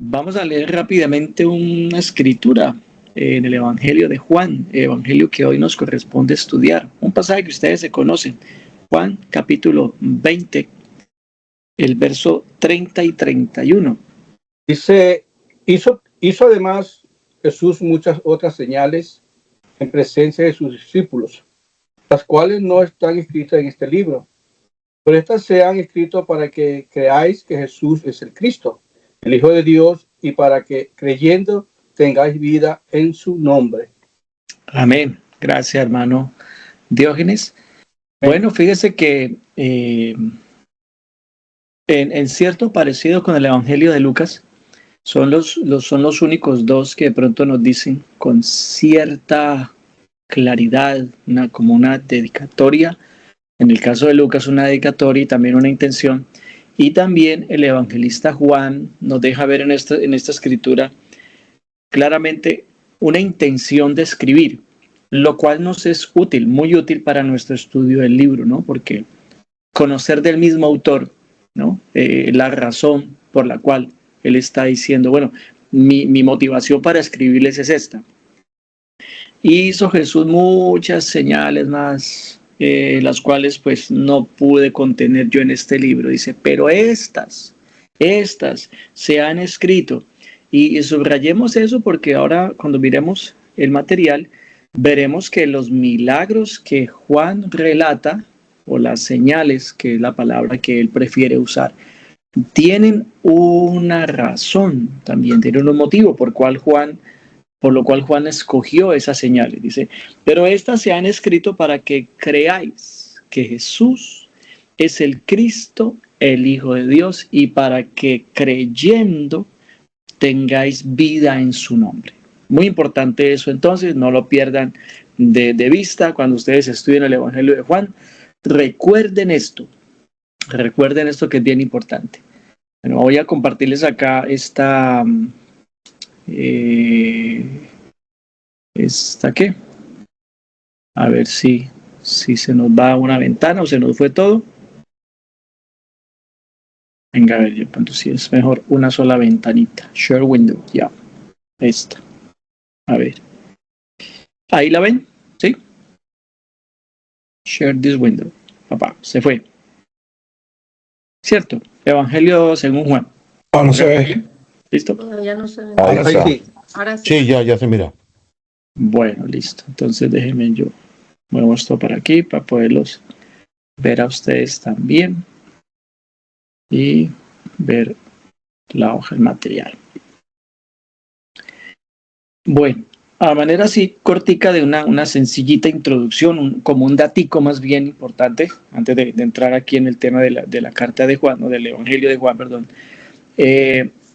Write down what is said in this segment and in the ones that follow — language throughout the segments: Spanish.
Vamos a leer rápidamente una escritura en el Evangelio de Juan, el Evangelio que hoy nos corresponde estudiar. Un pasaje que ustedes se conocen, Juan capítulo 20, el verso 30 y 31. Dice, hizo además Jesús muchas otras señales en presencia de sus discípulos, las cuales no están escritas en este libro, pero estas se han escrito para que creáis que Jesús es el Cristo, el Hijo de Dios, y para que creyendo tengáis vida en su nombre. Amén. Gracias, hermano Diógenes. Bueno, fíjese que en cierto parecido con el Evangelio de Lucas, son los únicos dos que de pronto nos dicen con cierta claridad, como una dedicatoria. En el caso de Lucas, una dedicatoria y también una intención. Y también el evangelista Juan nos deja ver en esta escritura claramente una intención de escribir, lo cual nos es útil, muy útil para nuestro estudio del libro, ¿no? Porque conocer del mismo autor, ¿no? La razón por la cual él está diciendo, bueno, mi motivación para escribirles es esta. Hizo Jesús muchas señales más, las cuales pues no pude contener yo en este libro. Dice, pero estas se han escrito. Y subrayemos eso porque ahora cuando miremos el material, veremos que los milagros que Juan relata, o las señales, que es la palabra que él prefiere usar, tienen una razón, también tienen un motivo por lo cual Juan escogió esas señales. Dice, pero estas se han escrito para que creáis que Jesús es el Cristo, el Hijo de Dios, y para que creyendo tengáis vida en su nombre. Muy importante eso, entonces, no lo pierdan de vista cuando ustedes estudien el Evangelio de Juan. Recuerden esto que es bien importante. Bueno, voy a compartirles acá ¿esta qué? A ver si se nos va una ventana o se nos fue todo. Venga, a ver, yo pronto si es mejor una sola ventanita. Share window, ya. Esta. A ver. ¿Ahí la ven? ¿Sí? Share this window. Papá, se fue. ¿Cierto? Evangelio según Juan. No se ve. ¿Listo? Todavía no se ve. Ahora sí. Ahora sí. Sí, ya se mira. Bueno, listo. Entonces déjenme yo muevo esto para aquí para poderlos ver a ustedes también y ver la hoja, el material. Bueno, a manera así cortica de una sencillita introducción, como un datico más bien importante, antes de entrar aquí en el tema de la carta de Juan, o del Evangelio de Juan, perdón.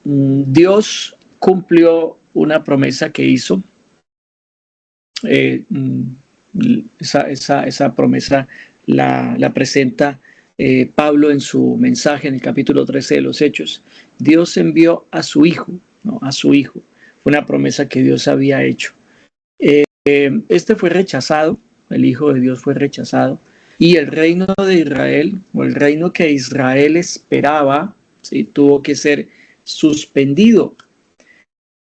Dios cumplió una promesa que hizo. Esa promesa la presenta Pablo en su mensaje en el capítulo 13 de los Hechos. Dios envió a su Hijo, ¿no? A su Hijo. Fue una promesa que Dios había hecho. Este fue rechazado, el Hijo de Dios fue rechazado, y el reino de Israel, o el reino que Israel esperaba, ¿sí? Tuvo que ser suspendido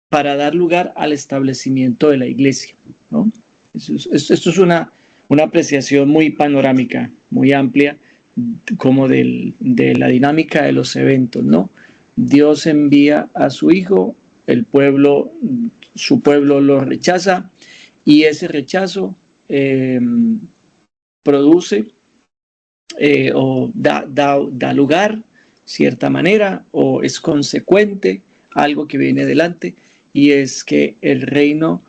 para dar lugar al establecimiento de la iglesia, ¿no? Esto es una apreciación muy panorámica, muy amplia, como de la dinámica de los eventos, ¿no? Dios envía a su Hijo, su pueblo lo rechaza, y ese rechazo produce o da lugar, cierta manera, o es consecuente algo que viene adelante, y es que el reino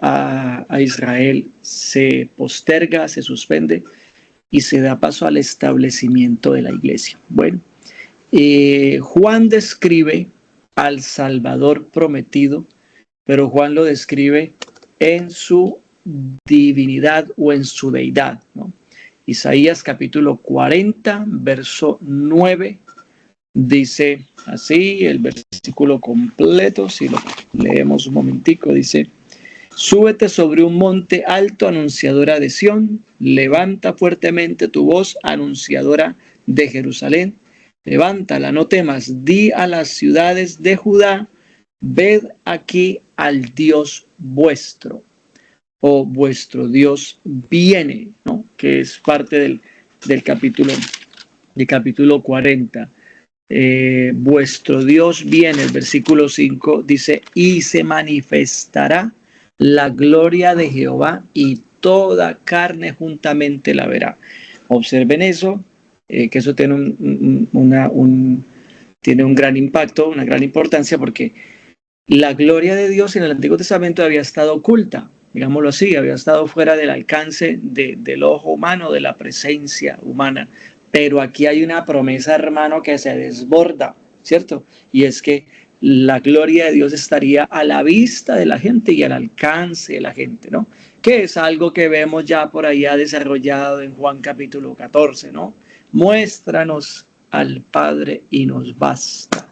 a Israel se posterga, se suspende y se da paso al establecimiento de la iglesia. Bueno, Juan describe al Salvador prometido, pero Juan lo describe en su divinidad o en su deidad, ¿no? Isaías capítulo 40, verso 9, dice así, el versículo completo, si lo leemos un momentico, dice: súbete sobre un monte alto, anunciadora de Sión, levanta fuertemente tu voz, anunciadora de Jerusalén. levántala, no temas, di a las ciudades de Judá, ved aquí al Dios vuestro, o vuestro Dios viene, ¿no? Que es parte del capítulo 40. Vuestro Dios viene, el versículo 5 dice, y se manifestará la gloria de Jehová y toda carne juntamente la verá. Observen eso, que eso tiene tiene un gran impacto, una gran importancia, porque la gloria de Dios en el Antiguo Testamento había estado oculta, digámoslo así, había estado fuera del alcance del ojo humano, de la presencia humana. Pero aquí hay una promesa, hermano, que se desborda, ¿cierto? Y es que la gloria de Dios estaría a la vista de la gente y al alcance de la gente, ¿no? Que es algo que vemos ya por allá desarrollado en Juan capítulo 14, ¿no? Muéstranos al Padre y nos basta.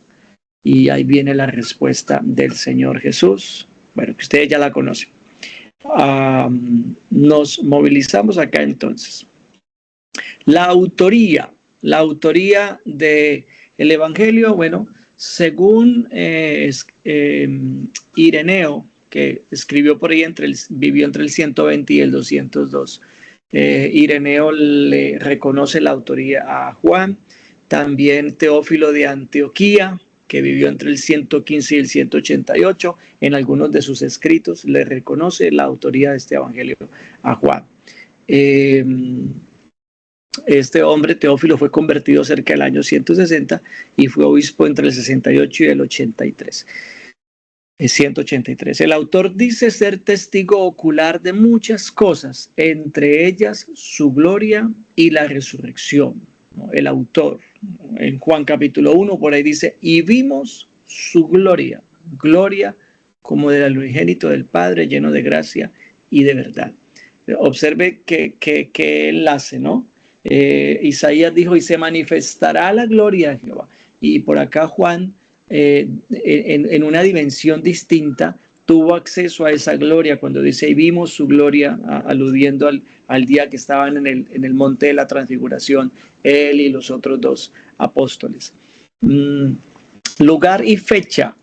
Y ahí viene la respuesta del Señor Jesús, bueno, que ustedes ya la conocen. Nos movilizamos acá entonces. La autoría del Evangelio, bueno, según Ireneo, que escribió por ahí, vivió entre el 120 y el 202. Ireneo le reconoce la autoría a Juan. También Teófilo de Antioquía, que vivió entre el 115 y el 188, en algunos de sus escritos le reconoce la autoría de este Evangelio a Juan. Este hombre, Teófilo, fue convertido cerca del año 160 y fue obispo entre el 68 y el 183. El autor dice ser testigo ocular de muchas cosas, entre ellas su gloria y la resurrección. El autor, en Juan capítulo 1, por ahí dice, y vimos su gloria como del unigénito del Padre, lleno de gracia y de verdad. Observe que enlace, ¿no? Isaías dijo, y se manifestará la gloria de Jehová. Y por acá Juan, en una dimensión distinta, tuvo acceso a esa gloria cuando dice, y vimos su gloria, aludiendo al día que estaban en el monte de la transfiguración, él y los otros dos apóstoles. Lugar y fecha,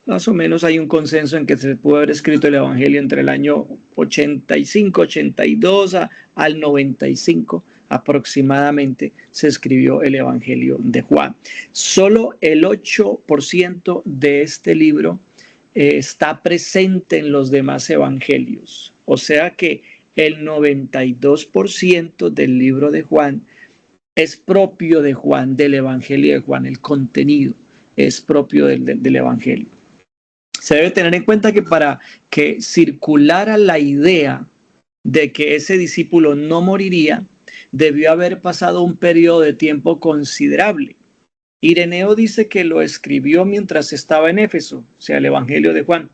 más o menos hay un consenso en que se pudo haber escrito el Evangelio entre el año 85, 82 al 95 aproximadamente se escribió el Evangelio de Juan. Solo el 8% de este libro está presente en los demás evangelios. O sea que el 92% del libro de Juan es propio de Juan, del Evangelio de Juan. El contenido es propio del Evangelio. Se debe tener en cuenta que para que circulara la idea de que ese discípulo no moriría, debió haber pasado un periodo de tiempo considerable. Ireneo dice que lo escribió mientras estaba en Éfeso, o sea, el Evangelio de Juan.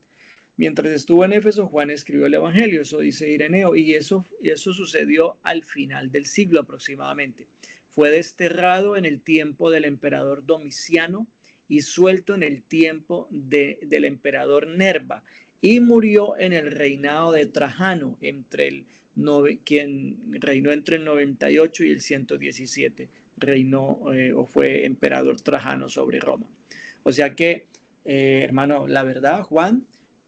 Mientras estuvo en Éfeso, Juan escribió el Evangelio, eso dice Ireneo, y eso sucedió al final del siglo aproximadamente. Fue desterrado en el tiempo del emperador Domiciano y suelto en el tiempo del emperador Nerva, y murió en el reinado de Trajano, quien reinó entre el 98 y el 117, o fue emperador Trajano sobre Roma. O sea que, hermano, la verdad, Juan,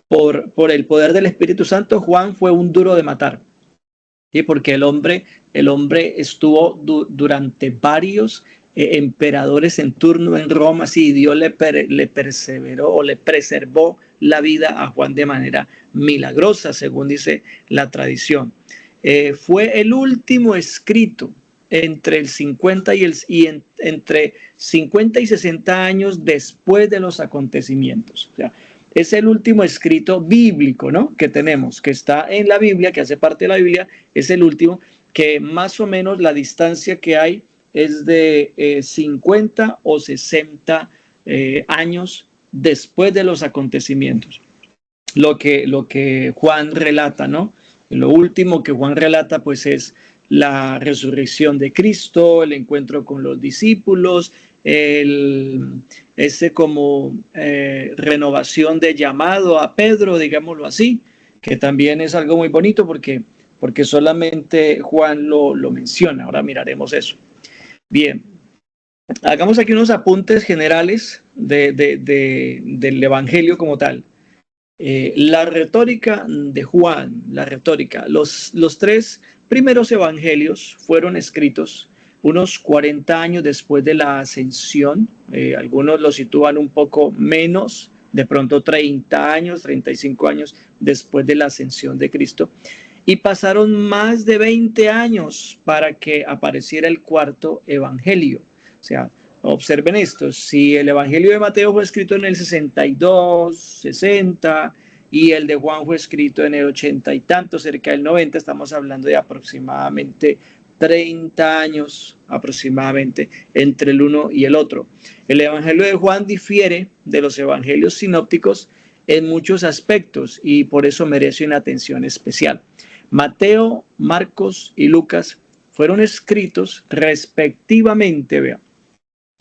por el poder del Espíritu Santo, Juan fue un duro de matar. ¿Sí? Porque el hombre estuvo durante varios emperadores en turno en Roma, sí, Dios le perseveró o le preservó la vida a Juan de manera milagrosa, según dice la tradición. Fue el último escrito entre el 50 entre 50 y 60 años después de los acontecimientos. O sea, es el último escrito bíblico, ¿no?, que tenemos, que está en la Biblia, que hace parte de la Biblia, es el último, que más o menos la distancia que hay es de 50 o 60 años después de los acontecimientos. Lo que Juan relata, ¿no? Lo último que Juan relata, pues, es la resurrección de Cristo, el encuentro con los discípulos, renovación de llamado a Pedro, digámoslo así, que también es algo muy bonito porque solamente Juan lo menciona. Ahora miraremos eso. Bien, hagamos aquí unos apuntes generales del Evangelio como tal. La retórica de Juan, los tres primeros evangelios fueron escritos unos 40 años después de la ascensión. Algunos lo sitúan un poco menos, de pronto 30 años, 35 años después de la ascensión de Cristo. Y pasaron más de 20 años para que apareciera el cuarto evangelio. O sea, observen esto, si el evangelio de Mateo fue escrito en el 62, 60 y el de Juan fue escrito en el 80 y tanto, cerca del 90, estamos hablando de aproximadamente 30 años aproximadamente entre el uno y el otro. El evangelio de Juan difiere de los evangelios sinópticos en muchos aspectos y por eso merece una atención especial. Mateo, Marcos y Lucas fueron escritos respectivamente, vean,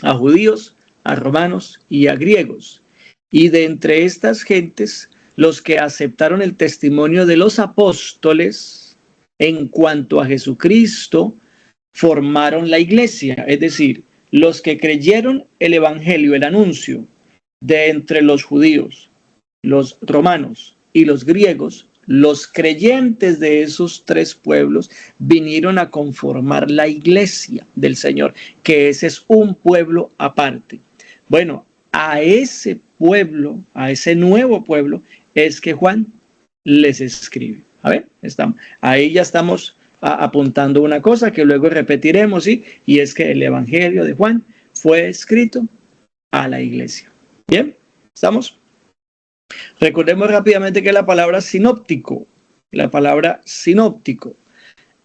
a judíos, a romanos y a griegos. Y de entre estas gentes, los que aceptaron el testimonio de los apóstoles en cuanto a Jesucristo, formaron la iglesia. Es decir, los que creyeron el evangelio, el anuncio de entre los judíos, los romanos y los griegos, los creyentes de esos tres pueblos vinieron a conformar la iglesia del Señor, que ese es un pueblo aparte. Bueno, a ese pueblo, a ese nuevo pueblo, es que Juan les escribe. A ver, ahí ya estamos apuntando una cosa que luego repetiremos, ¿sí? Y es que el evangelio de Juan fue escrito a la iglesia. ¿Bien? ¿Estamos? Recordemos rápidamente que la palabra sinóptico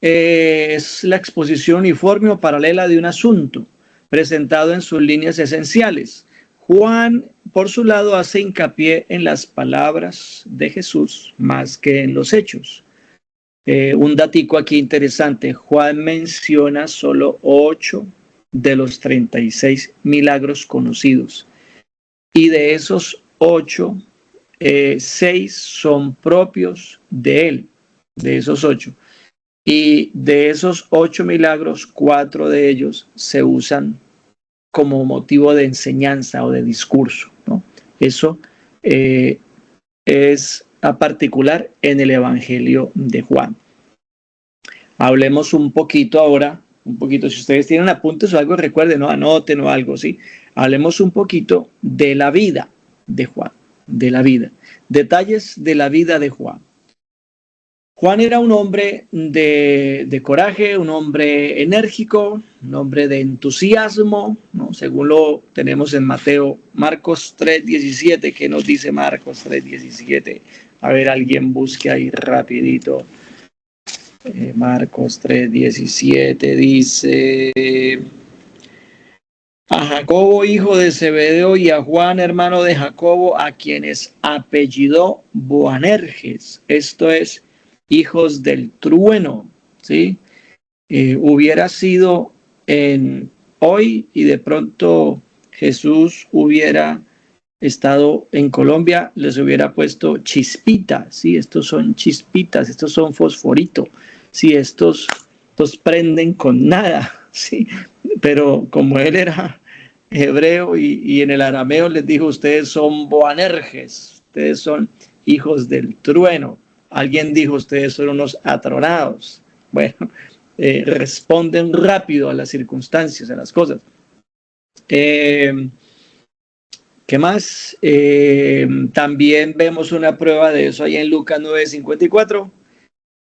es la exposición uniforme o paralela de un asunto presentado en sus líneas esenciales. Juan, por su lado, hace hincapié en las palabras de Jesús más que en los hechos. Un datico aquí interesante, Juan menciona solo 8 de los 36 milagros conocidos. Y de esos 8, 6 son propios de él, de esos 8. Y de esos 8 milagros, 4 de ellos se usan como motivo de enseñanza o de discurso, ¿no? Eso es a particular en el Evangelio de Juan. Hablemos un poquito ahora, si ustedes tienen apuntes o algo, recuerden, no anoten o algo, ¿sí? Hablemos un poquito de la vida de Juan, detalles de la vida de Juan. Juan era un hombre de coraje, un hombre enérgico, un hombre de entusiasmo, ¿no? Según lo tenemos en Marcos 3:17, ¿qué nos dice Marcos 3:17? A ver, alguien busque ahí rapidito. Marcos 3:17 dice: a Jacobo, hijo de Zebedeo, y a Juan, hermano de Jacobo, a quienes apellidó Boanerges, esto es, hijos del trueno, ¿sí? Hubiera sido hoy y de pronto Jesús hubiera estado en Colombia, les hubiera puesto chispita, ¿sí? Estos son chispitas, estos son fosforito, ¿sí? Estos prenden con nada, ¿sí? Pero como él era hebreo y en el arameo les dijo: ustedes son Boanerges, ustedes son hijos del trueno. Alguien dijo: ustedes son unos atronados. Bueno, responden rápido a las circunstancias, a las cosas. ¿Qué más? También vemos una prueba de eso ahí en Lucas 9:54,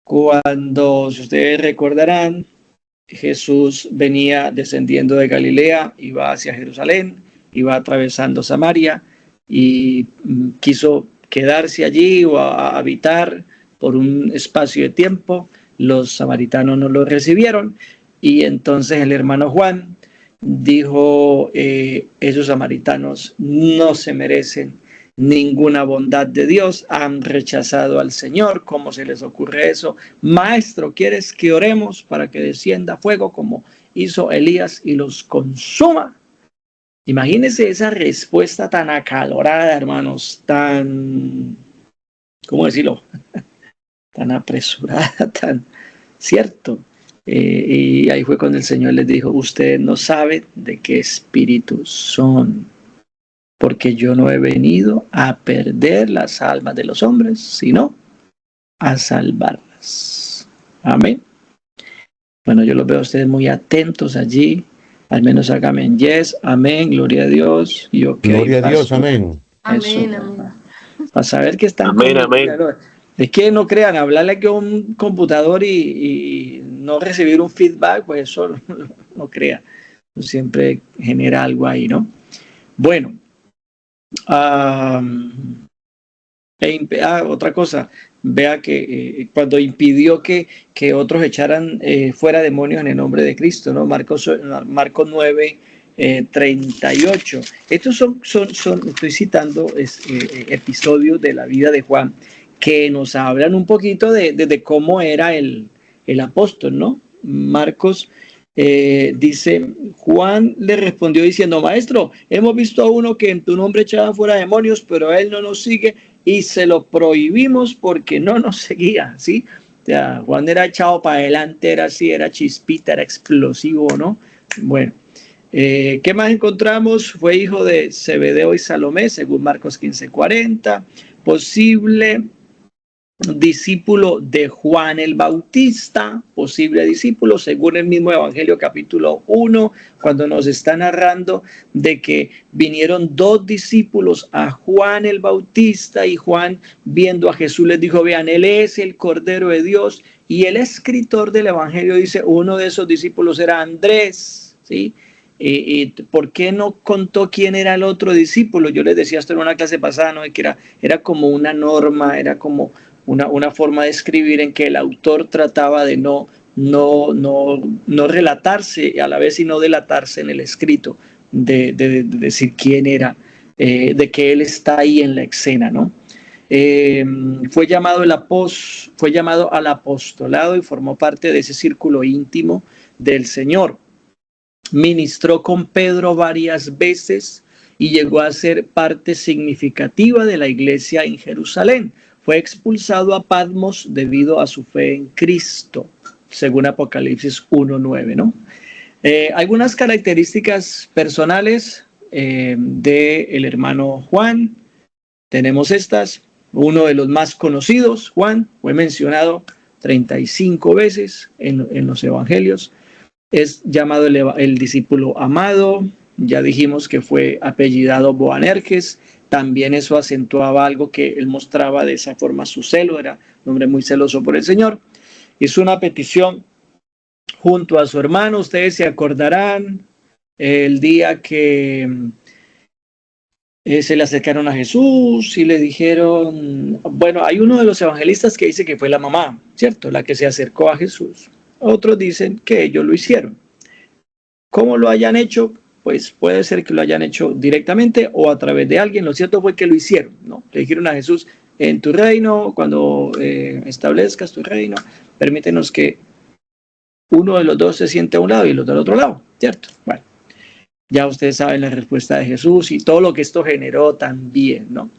cuando, si ustedes recordarán, Jesús venía descendiendo de Galilea, iba hacia Jerusalén, iba atravesando Samaria y quiso quedarse allí o habitar por un espacio de tiempo. Los samaritanos no lo recibieron y entonces el hermano Juan dijo: esos samaritanos no se merecen ninguna bondad de Dios, han rechazado al Señor. ¿Cómo se les ocurre eso? Maestro, ¿quieres que oremos para que descienda fuego como hizo Elías y los consuma? Imagínense esa respuesta tan acalorada, hermanos, tan, ¿cómo decirlo? Tan apresurada, tan cierto. Y ahí fue cuando el Señor les dijo, ustedes no saben de qué espíritu son, porque yo no he venido a perder las almas de los hombres, sino a salvarlas. Amén. Bueno, yo los veo a ustedes muy atentos allí. Al menos hágame en yes, amén, gloria a Dios. Y okay, gloria a Dios, amén. Amén, amén. Para saber que están amén, amén. Es que no crean, hablarle aquí a un computador y no recibir un feedback, pues eso no crea. Siempre genera algo ahí, ¿no? Bueno. Otra cosa, vea que cuando impidió que otros echaran fuera demonios en el nombre de Cristo, ¿no? Marcos 9, 38. Estos son estoy citando episodios de la vida de Juan que nos hablan un poquito de cómo era el apóstol, ¿no? Marcos dice, Juan le respondió diciendo, maestro, hemos visto a uno que en tu nombre echaba fuera demonios, pero él no nos sigue y se lo prohibimos porque no nos seguía, ¿sí? O sea, Juan era echado para adelante, era así, era chispita, era explosivo, ¿no? Bueno, ¿qué más encontramos? Fue hijo de Zebedeo y Salomé, según Marcos 15:40, posible discípulo de Juan el Bautista, posible discípulo, según el mismo Evangelio capítulo 1, cuando nos está narrando de que vinieron 2 discípulos a Juan el Bautista y Juan, viendo a Jesús, les dijo, vean, él es el Cordero de Dios, y el escritor del Evangelio dice, uno de esos discípulos era Andrés, ¿sí? ¿Por qué no contó quién era el otro discípulo? Yo les decía esto en una clase pasada, ¿no? Que era como una norma, era como una forma de escribir en que el autor trataba de no relatarse a la vez y no delatarse en el escrito, de decir quién era, de que él está ahí en la escena, ¿no? Fue llamado al apostolado y formó parte de ese círculo íntimo del Señor. Ministró con Pedro varias veces y llegó a ser parte significativa de la iglesia en Jerusalén. Fue expulsado a Patmos debido a su fe en Cristo, según Apocalipsis 1:9, ¿no? Algunas características personales del hermano Juan. Tenemos estas. Uno de los más conocidos, Juan, fue mencionado 35 veces en los evangelios. Es llamado el discípulo amado. Ya dijimos que fue apellidado Boanerges. También eso acentuaba algo que él mostraba de esa forma su celo. Era un hombre muy celoso por el Señor. Hizo una petición junto a su hermano. Ustedes se acordarán el día que se le acercaron a Jesús y le dijeron, bueno, hay uno de los evangelistas que dice que fue la mamá, ¿cierto? La que se acercó a Jesús. Otros dicen que ellos lo hicieron. ¿Cómo lo hayan hecho? Pues puede ser que lo hayan hecho directamente o a través de alguien. Lo cierto fue que lo hicieron, ¿no? Le dijeron a Jesús, en tu reino, cuando establezcas tu reino, permítenos que uno de los dos se siente a un lado y el otro al otro lado, ¿cierto? Bueno, ya ustedes saben la respuesta de Jesús y todo lo que esto generó también, ¿no?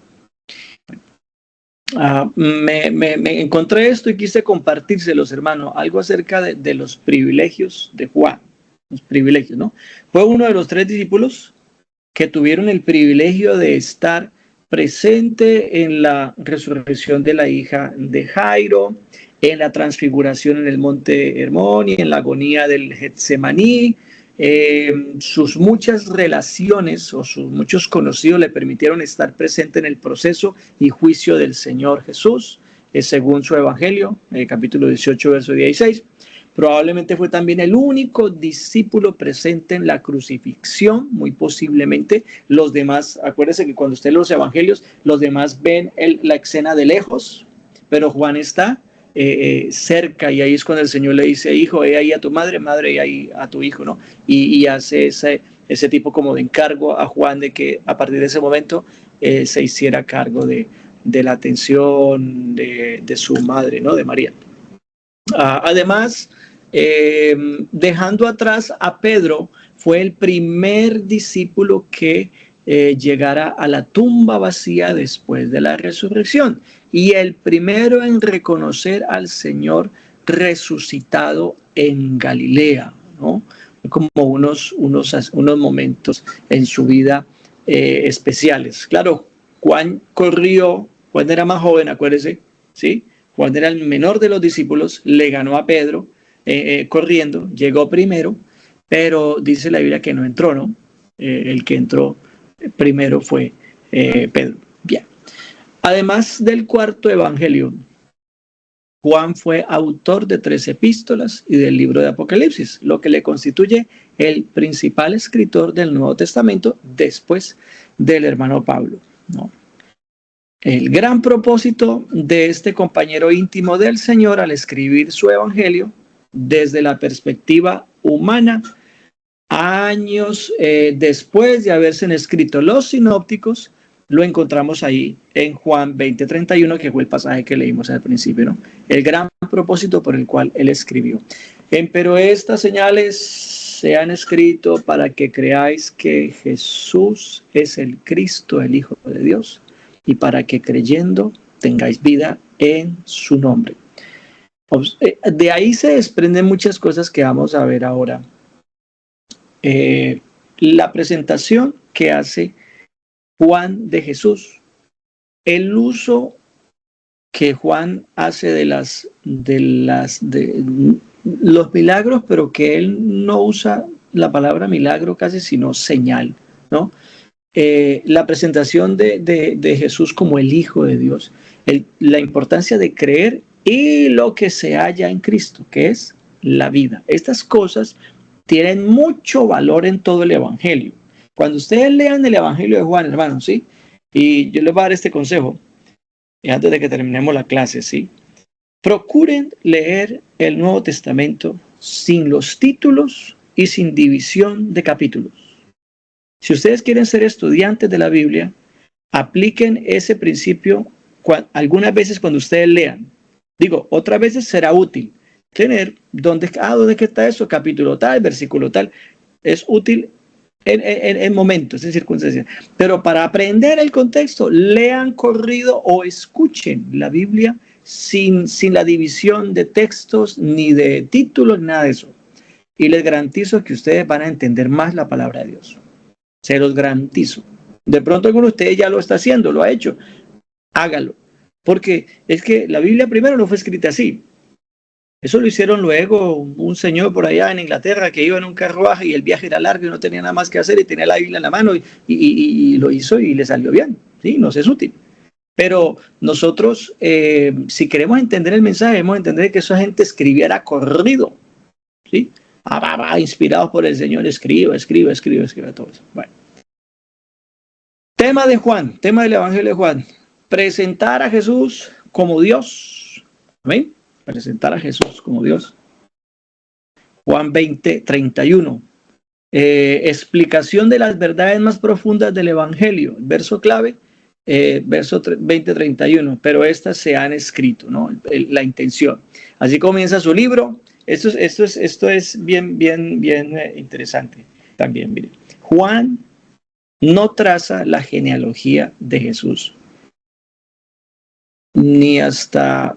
Me encontré esto y quise compartírselos, hermano, algo acerca de los privilegios de Juan. Los privilegios, ¿no? Fue uno de los 3 discípulos que tuvieron el privilegio de estar presente en la resurrección de la hija de Jairo, en la transfiguración en el monte Hermón y en la agonía del Getsemaní. Sus muchas relaciones o sus muchos conocidos le permitieron estar presente en el proceso y juicio del Señor Jesús, según su evangelio, capítulo 18, verso 16. Probablemente fue también el único discípulo presente en la crucifixión, muy posiblemente. Los demás, acuérdense que cuando usted lee los evangelios, los demás ven la escena de lejos, pero Juan está cerca, y ahí es cuando el Señor le dice, hijo, he ahí a tu madre, madre, he ahí a tu hijo, ¿no? Y hace ese tipo como de encargo a Juan de que a partir de ese momento se hiciera cargo de la atención de su madre, ¿no? De María. Además, dejando atrás a Pedro, fue el primer discípulo que llegara a la tumba vacía después de la resurrección y el primero en reconocer al Señor resucitado en Galilea, ¿no? Como unos momentos en su vida especiales. Claro, Juan era más joven, acuérdese, ¿sí? Juan era el menor de los discípulos, le ganó a Pedro corriendo, llegó primero, pero dice la Biblia que no entró, ¿no? El que entró primero fue Pedro. Bien. Además del cuarto evangelio, Juan fue autor de 3 epístolas y del libro de Apocalipsis, lo que le constituye el principal escritor del Nuevo Testamento después del hermano Pablo, ¿no? El gran propósito de este compañero íntimo del Señor al escribir su evangelio desde la perspectiva humana, años después de haberse escrito los sinópticos, lo encontramos ahí en Juan 20:31, que fue el pasaje que leímos al principio, ¿no? El gran propósito por el cual él escribió. Pero estas señales se han escrito para que creáis que Jesús es el Cristo, el Hijo de Dios, y para que creyendo tengáis vida en su nombre. De ahí se desprenden muchas cosas que vamos a ver ahora. La presentación que hace Juan de Jesús, el uso que Juan hace de los milagros, pero que él no usa la palabra milagro casi, sino señal, ¿no? La presentación de Jesús como el Hijo de Dios, la importancia de creer y lo que se halla en Cristo, que es la vida. Estas cosas tienen mucho valor en todo el Evangelio. Cuando ustedes lean el Evangelio de Juan, hermanos, ¿sí? Y yo les voy a dar este consejo, antes de que terminemos la clase, ¿sí? Procuren leer el Nuevo Testamento sin los títulos y sin división de capítulos. Si ustedes quieren ser estudiantes de la Biblia, apliquen ese principio algunas veces cuando ustedes lean. Digo, otras veces será útil tener ¿dónde está eso? Capítulo tal, versículo tal. Es útil en momentos, en circunstancias. Pero para aprender el contexto, lean corrido o escuchen la Biblia sin la división de textos, ni de títulos, nada de eso. Y les garantizo que ustedes van a entender más la palabra de Dios. Se los garantizo. De pronto alguno de ustedes ya lo está haciendo, lo ha hecho. Hágalo. Porque es que la Biblia primero no fue escrita así. Eso lo hicieron luego un señor por allá en Inglaterra que iba en un carruaje y el viaje era largo y no tenía nada más que hacer y tenía la Biblia en la mano y lo hizo y le salió bien. Sí, nos es útil. Pero nosotros, si queremos entender el mensaje, debemos entender que esa gente escribiera corrido. ¿Sí? Inspirados por el Señor, escriba todo eso. Bueno. Tema de Juan, tema del Evangelio de Juan. Presentar a Jesús como Dios. ¿Amén? Presentar a Jesús como Dios. Juan 20:31. Explicación de las verdades más profundas del Evangelio. Verso clave, verso 20:31. Pero estas se han escrito, ¿no? La intención. Así comienza su libro. Esto es bien interesante también. Mire. Juan no traza la genealogía de Jesús, ni hasta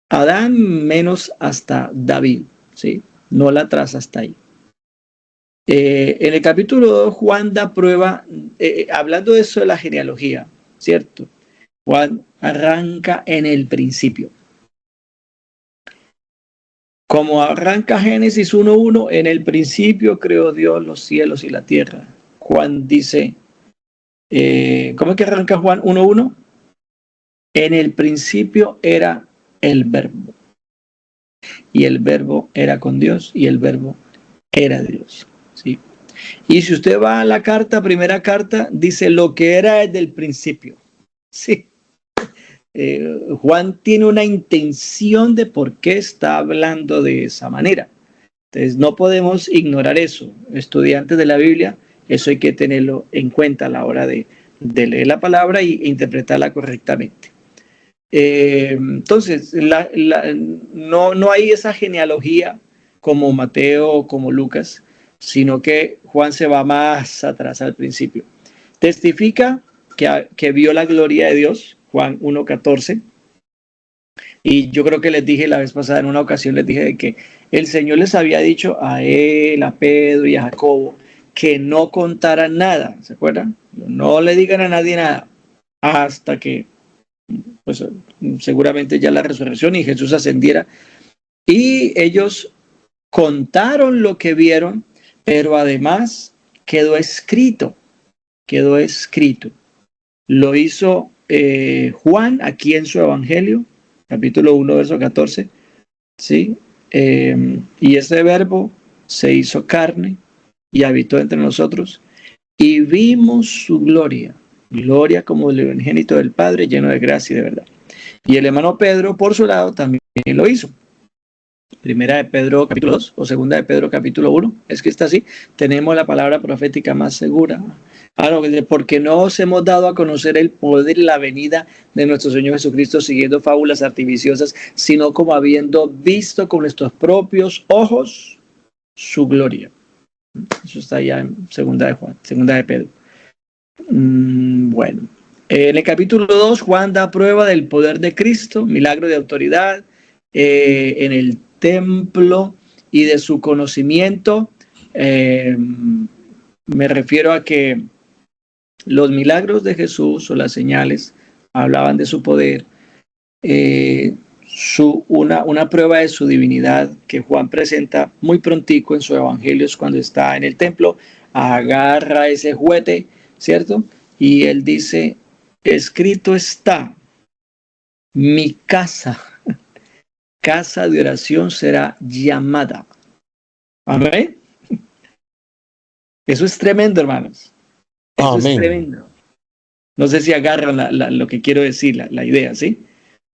Adán, menos hasta David, ¿sí? No la traza hasta ahí. En el capítulo 2, Juan da prueba, hablando de eso de la genealogía, ¿cierto? Juan arranca en el principio. Como arranca Génesis 1:1, en el principio creó Dios los cielos y la tierra. Juan dice, ¿cómo es que arranca Juan 1:1? En el principio era el verbo. Y el verbo era con Dios y el verbo era Dios. ¿Sí? Y si usted va a la primera carta, dice lo que era desde el principio. Sí. Juan tiene una intención de por qué está hablando de esa manera. Entonces no podemos ignorar eso. Estudiantes de la Biblia, eso hay que tenerlo en cuenta a la hora de leer la palabra e interpretarla correctamente. Entonces, no hay esa genealogía como Mateo o como Lucas, sino que Juan se va más atrás al principio. Testifica que vio la gloria de Dios, Juan 1:14. Y yo creo que les dije la vez pasada, en una ocasión les dije de que el Señor les había dicho a él, a Pedro y a Jacobo que no contaran nada, ¿se acuerdan? No le digan a nadie nada hasta que, pues seguramente ya la resurrección y Jesús ascendiera. Y ellos contaron lo que vieron, pero además quedó escrito. Lo hizo Juan aquí en su Evangelio, capítulo 1, verso 14, ¿sí? Y ese verbo se hizo carne y habitó entre nosotros y vimos su gloria como el unigénito del Padre, lleno de gracia y de verdad. Y el hermano Pedro, por su lado, también lo hizo. Primera de Pedro capítulo 2 o segunda de Pedro capítulo 1, es que está así, tenemos la palabra profética más segura. Porque no os hemos dado a conocer el poder y la venida de nuestro Señor Jesucristo siguiendo fábulas artificiosas, sino como habiendo visto con nuestros propios ojos su gloria. Eso está ya en segunda de Pedro. Bueno, en el capítulo 2 Juan da prueba del poder de Cristo, milagro de autoridad en el templo y de su conocimiento. Me refiero a que los milagros de Jesús o las señales hablaban de su poder, una prueba de su divinidad que Juan presenta muy prontico en su evangelio cuando está en el templo, agarra ese juguete, ¿cierto? Y él dice, escrito está, mi casa de oración será llamada. Amén. Eso es tremendo, hermanos. Eso Amén. es tremendo. No sé si agarran lo que quiero decir, la idea, ¿sí?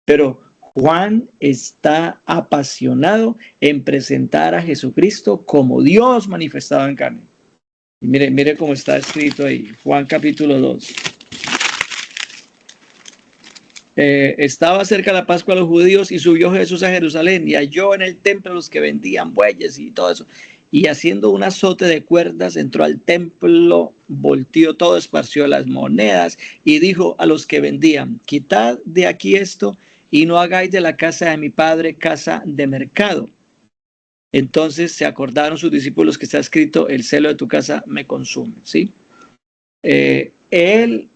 Pero Juan está apasionado en presentar a Jesucristo como Dios manifestado en carne. Y mire cómo está escrito ahí, Juan capítulo 2. Estaba cerca la Pascua de los judíos y subió Jesús a Jerusalén y halló en el templo a los que vendían bueyes y todo eso. Y haciendo un azote de cuerdas, entró al templo, volteó todo, esparció las monedas y dijo a los que vendían, quitad de aquí esto y no hagáis de la casa de mi padre casa de mercado. Entonces se acordaron sus discípulos que está escrito, el celo de tu casa me consume, ¿sí? Él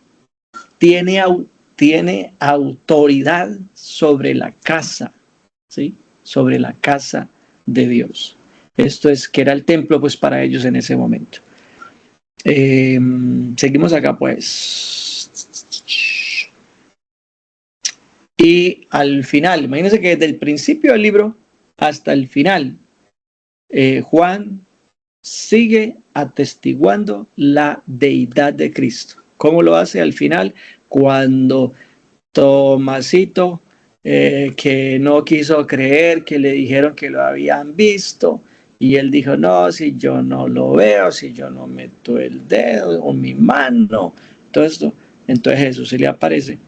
tiene autoridad sobre la casa, ¿sí? Sobre la casa de Dios. Esto es que era el templo pues para ellos en ese momento. Seguimos acá pues. Y al final, imagínense que desde el principio del libro hasta el final, Juan sigue atestiguando la deidad de Cristo. ¿Cómo lo hace al final? Cuando Tomasito, que no quiso creer, que le dijeron que lo habían visto, y él dijo, no, si yo no lo veo, si yo no meto el dedo o mi mano, todo esto, entonces Jesús se le aparece.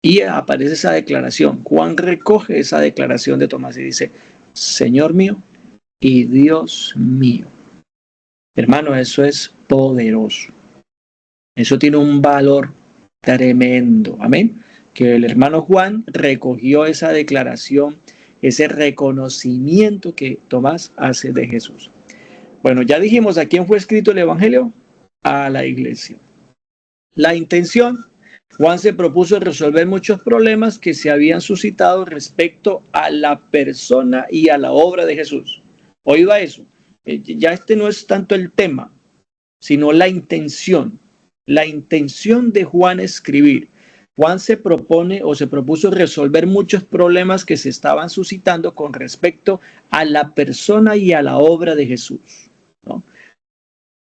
Y aparece esa declaración. Juan recoge esa declaración de Tomás y dice, Señor mío y Dios mío. Hermano, eso es poderoso. Eso tiene un valor tremendo. Amén. Que el hermano Juan recogió esa declaración, ese reconocimiento que Tomás hace de Jesús. Bueno, ya dijimos a quién fue escrito el evangelio, a la iglesia. La intención, Juan se propuso resolver muchos problemas que se habían suscitado respecto a la persona y a la obra de Jesús. Oiga eso, ya este no es tanto el tema, sino la intención. La intención de Juan escribir. Juan se propuso resolver muchos problemas que se estaban suscitando con respecto a la persona y a la obra de Jesús, ¿no?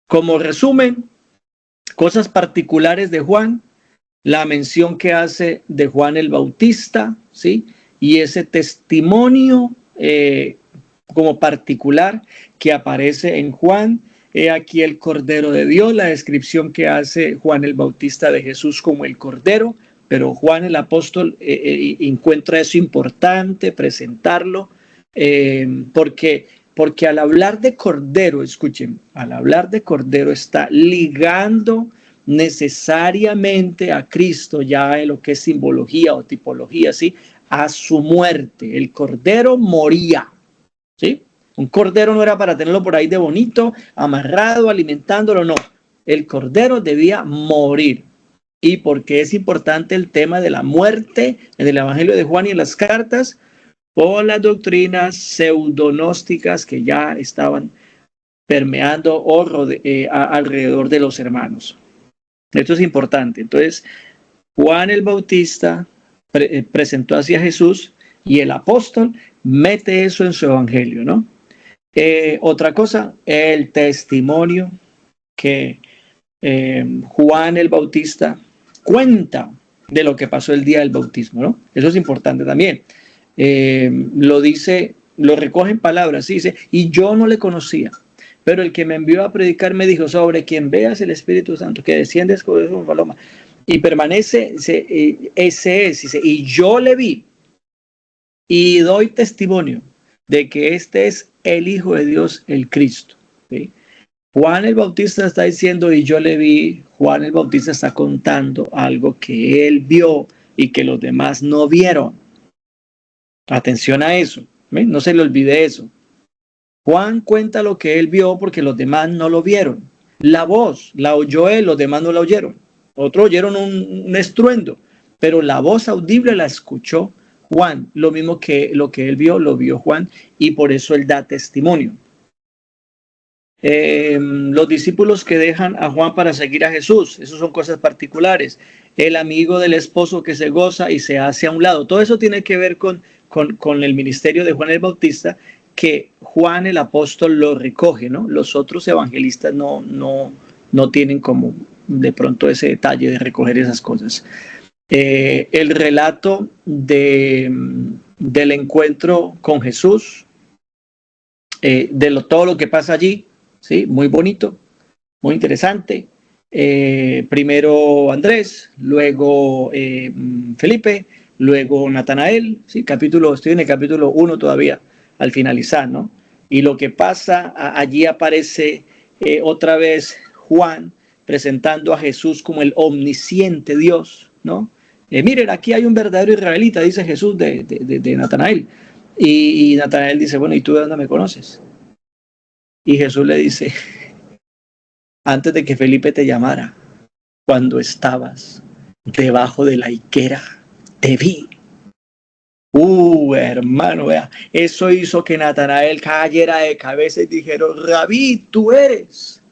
Como resumen, cosas particulares de Juan, la mención que hace de Juan el Bautista, ¿sí? Y ese testimonio como particular que aparece en Juan. He aquí el Cordero de Dios, la descripción que hace Juan el Bautista de Jesús como el Cordero, pero Juan el Apóstol encuentra eso importante, presentarlo, porque al hablar de Cordero, escuchen, al hablar de Cordero está ligando necesariamente a Cristo, ya en lo que es simbología o tipología, ¿sí? a su muerte. El cordero moría, ¿sí? Un cordero no era para tenerlo por ahí de bonito, amarrado, alimentándolo, no. El cordero debía morir. ¿Y por qué es importante el tema de la muerte en el Evangelio de Juan y en las cartas? Por las doctrinas pseudonósticas que ya estaban permeando alrededor de los hermanos. Esto es importante. Entonces, Juan el Bautista presentó hacia Jesús y el apóstol mete eso en su evangelio, ¿no? Otra cosa, el testimonio que Juan el Bautista cuenta de lo que pasó el día del bautismo, ¿no? Eso es importante también. Lo dice, lo recoge en palabras, dice, y yo no le conocía, pero el que me envió a predicar me dijo, sobre quien veas el Espíritu Santo, que desciende como paloma, y permanece, ese es, dice, y yo le vi, y doy testimonio de que este es el Hijo de Dios, el Cristo, ¿sí? Juan el Bautista está diciendo, y yo le vi. Juan el Bautista está contando algo que él vio y que los demás no vieron. Atención a eso, ¿sí? No se le olvide eso. Juan cuenta lo que él vio porque los demás no lo vieron. La voz la oyó él, los demás no la oyeron. Otros oyeron un estruendo, pero la voz audible la escuchó Juan. Lo mismo que lo que él vio, lo vio Juan, y por eso él da testimonio. Los discípulos que dejan a Juan para seguir a Jesús, eso son cosas particulares. El amigo del esposo que se goza y se hace a un lado. Todo eso tiene que ver con el ministerio de Juan el Bautista, que Juan el apóstol lo recoge, ¿no? Los otros evangelistas no tienen como de pronto ese detalle de recoger esas cosas. El relato del encuentro con Jesús, todo lo que pasa allí, ¿sí? Muy bonito, muy interesante. Primero Andrés, luego Felipe, luego Natanael, ¿sí? Estoy en el capítulo 1 todavía, al finalizar, ¿no? Y lo que pasa, allí aparece otra vez Juan presentando a Jesús como el omnisciente Dios, ¿no? Miren, aquí hay un verdadero israelita, dice Jesús de Natanael. Y Natanael dice, bueno, ¿y tú de dónde me conoces? Y Jesús le dice, antes de que Felipe te llamara, cuando estabas debajo de la higuera, te vi. Hermano, vea, eso hizo que Natanael cayera de cabeza y dijeron, Rabí, tú eres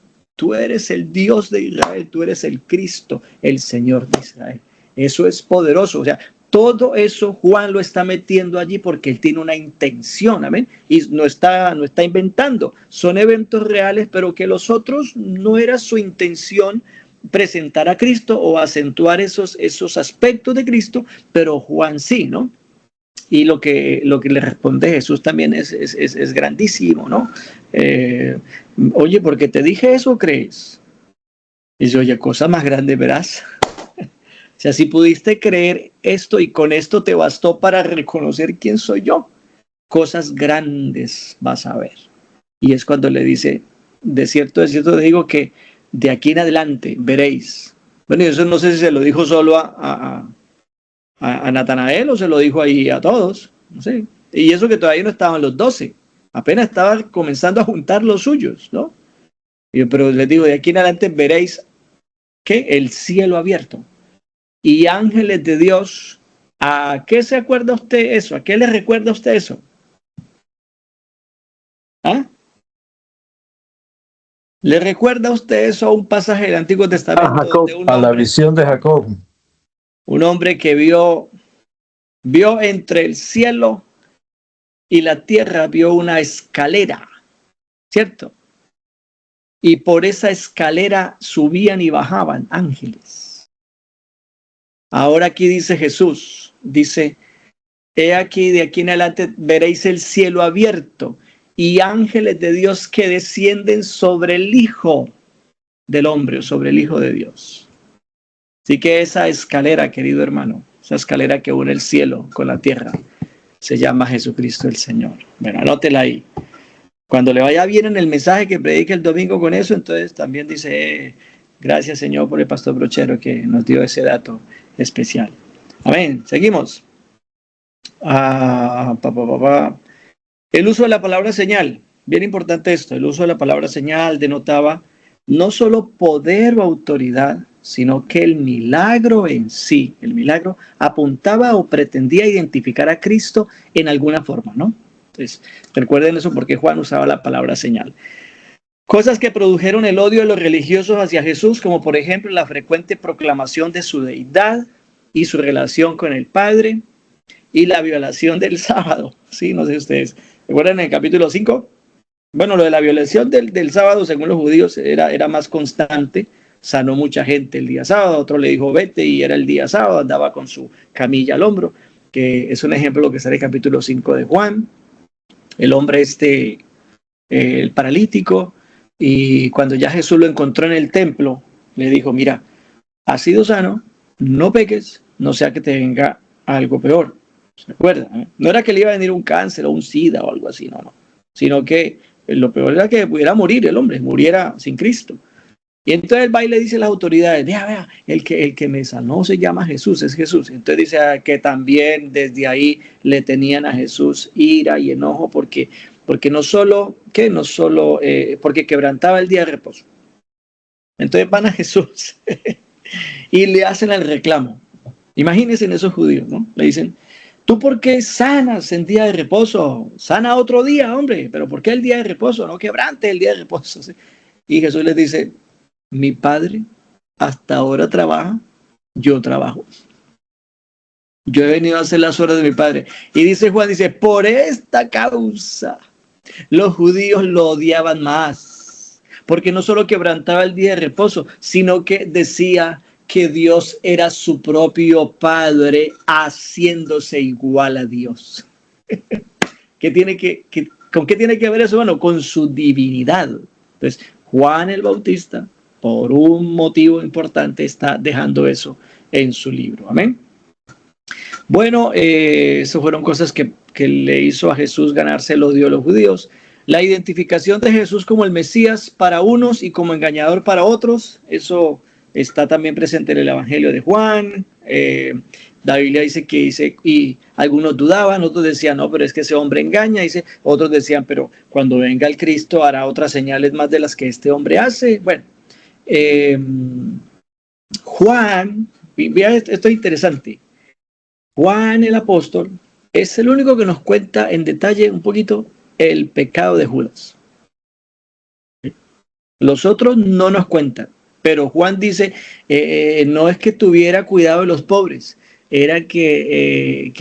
el Dios de Israel, tú eres el Cristo, el Señor de Israel. Eso es poderoso, o sea, todo eso Juan lo está metiendo allí porque él tiene una intención, amén, y no está inventando, son eventos reales, pero que los otros no era su intención presentar a Cristo o acentuar esos aspectos de Cristo, pero Juan sí, ¿no? Y lo que le responde Jesús también es grandísimo, ¿no? Oye, porque te dije eso, ¿crees? Y dice, oye, cosa más grande verás. O sea, si pudiste creer esto y con esto te bastó para reconocer quién soy yo, cosas grandes vas a ver. Y es cuando le dice, de cierto te digo que de aquí en adelante veréis. Bueno, y eso no sé si se lo dijo solo a Natanael o se lo dijo ahí a todos, no sé. Y eso que todavía no estaban los 12, apenas estaban comenzando a juntar los suyos, ¿no? Pero les digo, de aquí en adelante veréis que el cielo abierto y ángeles de Dios. ¿A qué se acuerda usted eso? ¿A qué le recuerda usted eso? ¿Ah? ¿Le recuerda usted eso a un pasaje del Antiguo Testamento? Jacob, a la visión de Jacob. Un hombre que vio entre el cielo y la tierra, vio una escalera, ¿cierto? Y por esa escalera subían y bajaban ángeles. Ahora aquí dice Jesús, dice, he aquí, de aquí en adelante veréis el cielo abierto y ángeles de Dios que descienden sobre el Hijo del Hombre o sobre el Hijo de Dios. Así que esa escalera, querido hermano, esa escalera que une el cielo con la tierra, se llama Jesucristo el Señor. Bueno, anótela ahí. Cuando le vaya bien en el mensaje que predique el domingo con eso, entonces también dice, gracias Señor por el pastor Brochero que nos dio ese dato especial. Amén. Seguimos. El uso de la palabra señal, bien importante esto, el uso de la palabra señal denotaba no solo poder o autoridad, sino que el milagro en sí, el milagro apuntaba o pretendía identificar a Cristo en alguna forma, ¿no? Entonces, recuerden eso porque Juan usaba la palabra señal. Cosas que produjeron el odio de los religiosos hacia Jesús, como por ejemplo la frecuente proclamación de su deidad y su relación con el Padre, y la violación del sábado. Sí, no sé si ustedes recuerdan en el capítulo 5. Bueno, lo de la violación del sábado, según los judíos, era más constante. Sanó mucha gente el día sábado, otro le dijo vete y era el día sábado, andaba con su camilla al hombro, que es un ejemplo lo que sale en el capítulo 5 de Juan. El hombre el paralítico, y cuando ya Jesús lo encontró en el templo, le dijo, mira, has sido sano, no peques, no sea que te venga algo peor. ¿Se acuerdan? No era que le iba a venir un cáncer o un SIDA o algo así, no. Sino que lo peor era que pudiera morir el hombre, muriera sin Cristo. Y entonces el va y le dice a las autoridades, vea, el que me sanó se llama Jesús, es Jesús. Entonces dice que también desde ahí le tenían a Jesús ira y enojo porque porque quebrantaba el día de reposo. Entonces van a Jesús y le hacen el reclamo. Imagínense en esos judíos, ¿no? Le dicen, ¿tú por qué sanas en día de reposo? Sana otro día, hombre, pero ¿por qué el día de reposo? No quebrante el día de reposo. ¿Sí? Y Jesús les dice, mi Padre hasta ahora trabaja, yo trabajo. Yo he venido a hacer las obras de mi Padre. Y dice Juan, por esta causa los judíos lo odiaban más, porque no solo quebrantaba el día de reposo, sino que decía que Dios era su propio Padre haciéndose igual a Dios. ¿Con qué tiene que ver eso? Bueno, con su divinidad. Entonces, Juan el Bautista, por un motivo importante, está dejando eso en su libro. Amén. Bueno, eso fueron cosas que le hizo a Jesús ganarse el odio de los judíos. La identificación de Jesús como el Mesías para unos y como engañador para otros, eso está también presente en el Evangelio de Juan. La Biblia dice y algunos dudaban, otros decían, no, pero es que ese hombre engaña, otros decían, pero cuando venga el Cristo hará otras señales más de las que este hombre hace. Bueno, Juan, vea, esto es interesante. Juan el apóstol es el único que nos cuenta en detalle un poquito el pecado de Judas. Los otros no nos cuentan, pero Juan dice, no es que tuviera cuidado de los pobres, era que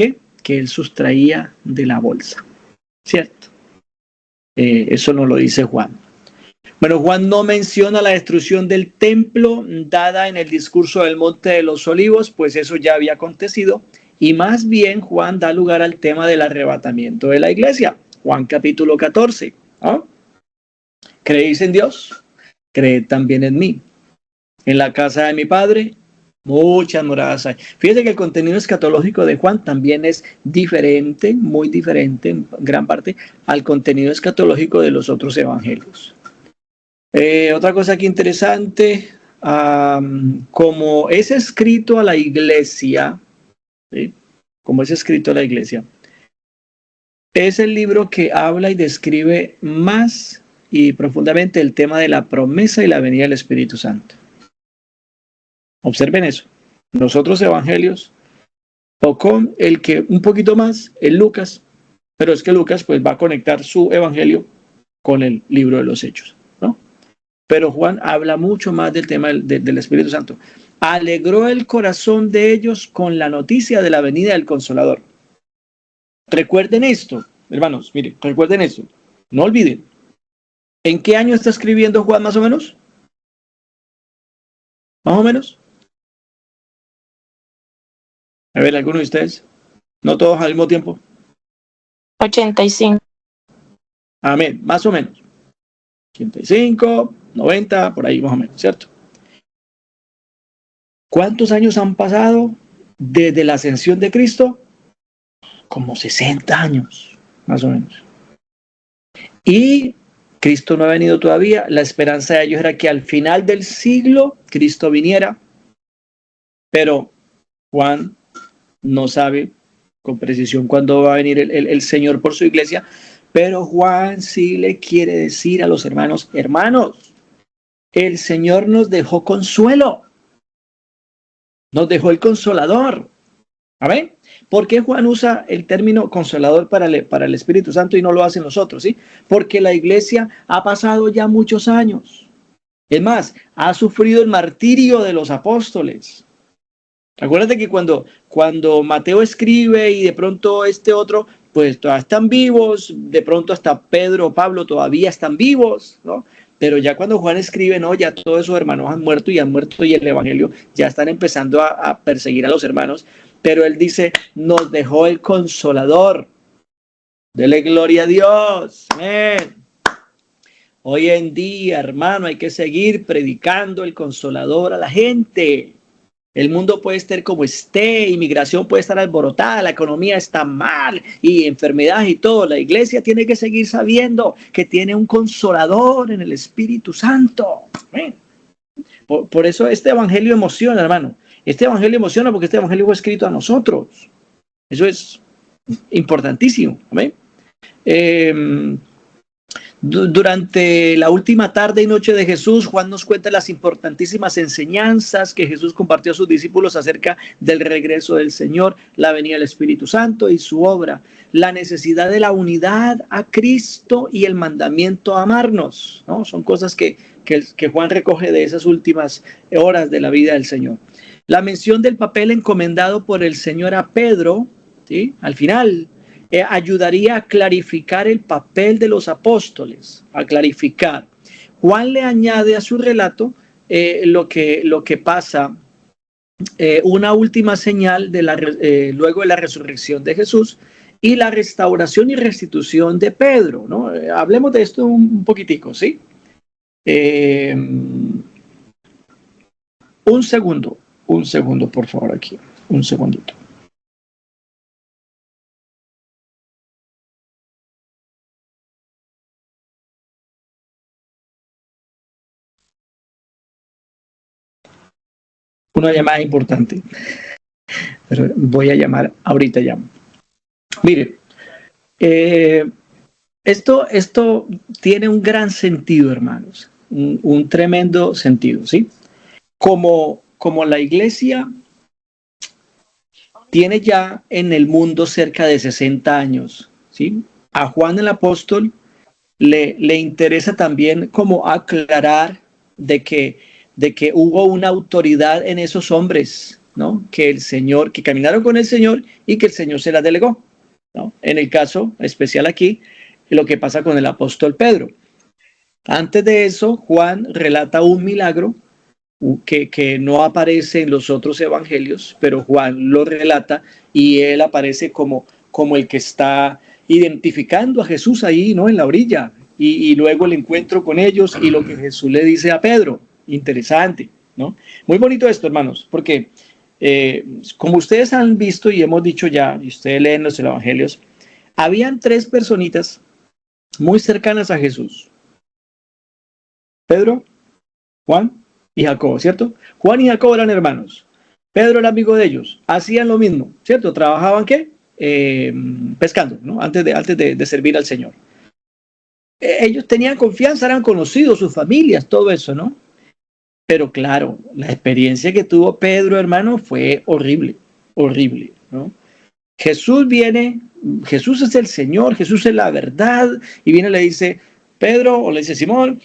él sustraía de la bolsa, ¿cierto? Eso no lo dice Juan. Bueno, Juan no menciona la destrucción del templo dada en el discurso del Monte de los Olivos, pues eso ya había acontecido. Y más bien Juan da lugar al tema del arrebatamiento de la iglesia. Juan capítulo 14. ¿Ah? ¿Creéis en Dios? Creed también en mí. En la casa de mi Padre muchas moradas hay. Fíjense que el contenido escatológico de Juan también es diferente, muy diferente en gran parte al contenido escatológico de los otros evangelios. Otra cosa aquí interesante, como es escrito a la iglesia, ¿sí? Como es escrito a la iglesia, es el libro que habla y describe más y profundamente el tema de la promesa y la venida del Espíritu Santo. Observen eso. Los otros evangelios, o con el que un poquito más, el Lucas, pero es que Lucas pues va a conectar su evangelio con el libro de los Hechos, ¿no? Pero Juan habla mucho más del tema del Espíritu Santo. Alegró el corazón de ellos con la noticia de la venida del Consolador. Recuerden esto, hermanos, miren, recuerden esto. No olviden. ¿En qué año está escribiendo Juan más o menos? ¿Más o menos? A ver, ¿alguno de ustedes? No todos al mismo tiempo. 85. Amén, más o menos. 85, 90, por ahí más o menos, ¿cierto? ¿Cuántos años han pasado desde la ascensión de Cristo? Como 60 años, más o menos. Y Cristo no ha venido todavía. La esperanza de ellos era que al final del siglo Cristo viniera. Pero Juan no sabe con precisión cuándo va a venir el Señor por su iglesia, pero Juan sí le quiere decir a los hermanos, hermanos, el Señor nos dejó consuelo, nos dejó el consolador. ¿Amén? ¿Por qué Juan usa el término consolador para el Espíritu Santo y no lo hacen los otros? ¿Sí? Porque la iglesia ha pasado ya muchos años. Es más, ha sufrido el martirio de los apóstoles. Acuérdate que cuando Mateo escribe y de pronto este otro, pues todavía están vivos, de pronto hasta Pedro o Pablo todavía están vivos, ¿no? Pero ya cuando Juan escribe, no, ya todos esos hermanos han muerto y el evangelio ya están empezando a perseguir a los hermanos. Pero él dice, nos dejó el consolador. Dele gloria a Dios. Amén. Hoy en día, hermano, hay que seguir predicando el consolador a la gente. El mundo puede estar como esté, inmigración puede estar alborotada, la economía está mal y enfermedades y todo. La iglesia tiene que seguir sabiendo que tiene un consolador en el Espíritu Santo. Amén. Por eso este evangelio emociona, hermano. Este evangelio emociona porque este evangelio fue escrito a nosotros. Eso es importantísimo. ¿Amén? Durante la última tarde y noche de Jesús, Juan nos cuenta las importantísimas enseñanzas que Jesús compartió a sus discípulos acerca del regreso del Señor, la venida del Espíritu Santo y su obra, la necesidad de la unidad a Cristo y el mandamiento a amarnos, ¿no? Son cosas que Juan recoge de esas últimas horas de la vida del Señor. La mención del papel encomendado por el Señor a Pedro, ¿sí? Al final, ayudaría a clarificar el papel de los apóstoles, a clarificar. Juan le añade a su relato lo que pasa, una última señal luego de la resurrección de Jesús y la restauración y restitución de Pedro, ¿no? Hablemos de esto un poquitico, ¿sí? Un segundo, por favor, aquí, un segundito. Una llamada importante, pero voy a llamar, ahorita llamo. Mire, esto tiene un gran sentido, hermanos, un tremendo sentido, ¿sí? Como la iglesia tiene ya en el mundo cerca de 60 años, ¿sí? A Juan el apóstol le interesa también como aclarar de que hubo una autoridad en esos hombres, ¿no? Que caminaron con el Señor y que el Señor se la delegó, ¿no? En el caso especial aquí, lo que pasa con el apóstol Pedro. Antes de eso, Juan relata un milagro que no aparece en los otros evangelios, pero Juan lo relata y él aparece como el que está identificando a Jesús ahí, ¿no? En la orilla, y luego el encuentro con ellos y lo que Jesús le dice a Pedro. Interesante, ¿no? Muy bonito esto, hermanos, porque como ustedes han visto y hemos dicho ya, y ustedes leen los evangelios, habían 3 personitas muy cercanas a Jesús: Pedro, Juan y Jacobo, ¿cierto? Juan y Jacobo eran hermanos. Pedro era amigo de ellos, hacían lo mismo, ¿cierto? Trabajaban, ¿qué? Pescando, ¿no? Antes de servir al Señor. Ellos tenían confianza, eran conocidos, sus familias, todo eso, ¿no? Pero claro, la experiencia que tuvo Pedro, hermano, fue horrible, horrible, ¿no? Jesús es el Señor, Jesús es la verdad, y viene y le dice, Pedro, o le dice Simón,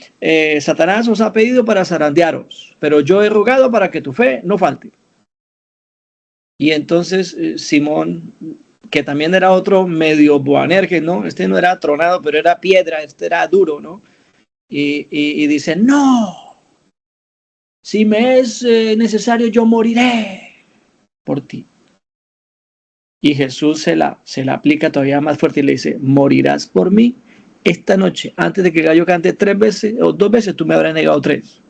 Satanás os ha pedido para zarandearos, pero yo he rogado para que tu fe no falte. Y entonces Simón, que también era otro medio Boanerges, ¿no? Este no era tronado, pero era piedra, este era duro, ¿no? Y dice, no, si me es necesario, yo moriré por ti. Y Jesús se la aplica todavía más fuerte y le dice, morirás por mí esta noche, antes de que el gallo cante 3 veces o 2 veces, tú me habrás negado 3.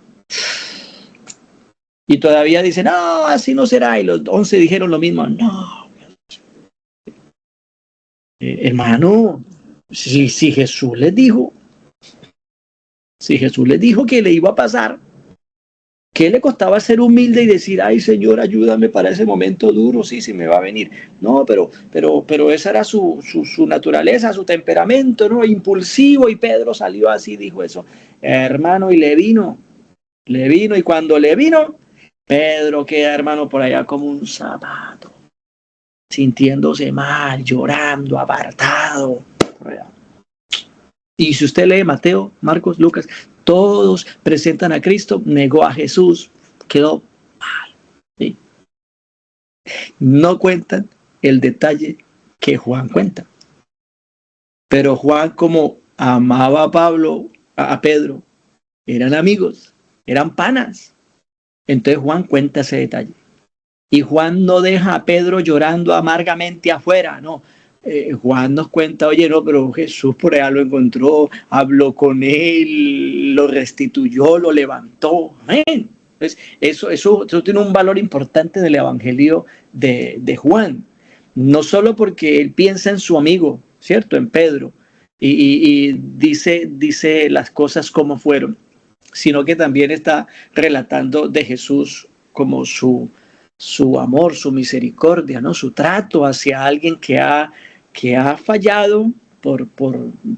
Y todavía dice, no, así no será. Y los 11 dijeron lo mismo, no. Hermano, si Jesús les dijo que le iba a pasar, ¿Qué le costaba ser humilde y decir, ay Señor, ayúdame para ese momento duro? Sí, me va a venir. No, pero esa era su naturaleza, su temperamento, ¿no? Impulsivo, y Pedro salió así, dijo eso. Hermano, y le vino, y cuando le vino, Pedro queda, hermano, por allá como un zapato, sintiéndose mal, llorando, apartado. Y si usted lee Mateo, Marcos, Lucas, todos presentan a Cristo, negó a Jesús, quedó mal. ¿Sí? No cuentan el detalle que Juan cuenta. Pero Juan, como amaba a Pablo, a Pedro, eran amigos, eran panas. Entonces Juan cuenta ese detalle. Y Juan no deja a Pedro llorando amargamente afuera, no. Juan nos cuenta, oye, no, pero Jesús por allá lo encontró, habló con él, lo restituyó, lo levantó. Amén. Entonces, eso tiene un valor importante del evangelio de Juan. No solo porque él piensa en su amigo, ¿cierto? En Pedro, y dice las cosas como fueron, sino que también está relatando de Jesús como su amor, su misericordia, ¿no? Su trato hacia alguien que ha fallado por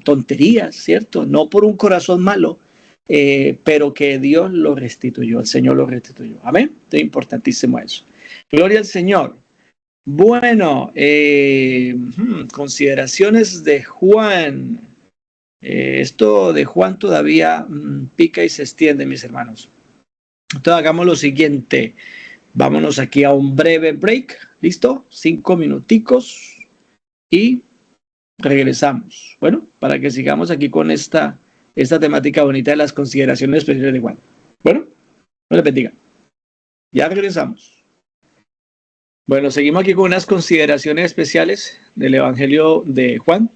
tonterías, ¿cierto? No por un corazón malo, pero que Dios lo restituyó, el Señor lo restituyó. Amén. Es importantísimo eso. Gloria al Señor. Bueno, consideraciones de Juan. Esto de Juan todavía pica y se extiende, mis hermanos. Entonces hagamos lo siguiente. Vámonos aquí a un breve break. ¿Listo? 5 minuticos y regresamos. Bueno, para que sigamos aquí con esta temática bonita de las consideraciones especiales de Juan. Bueno, no les bendiga. Ya regresamos. Bueno, seguimos aquí con unas consideraciones especiales del Evangelio de Juan.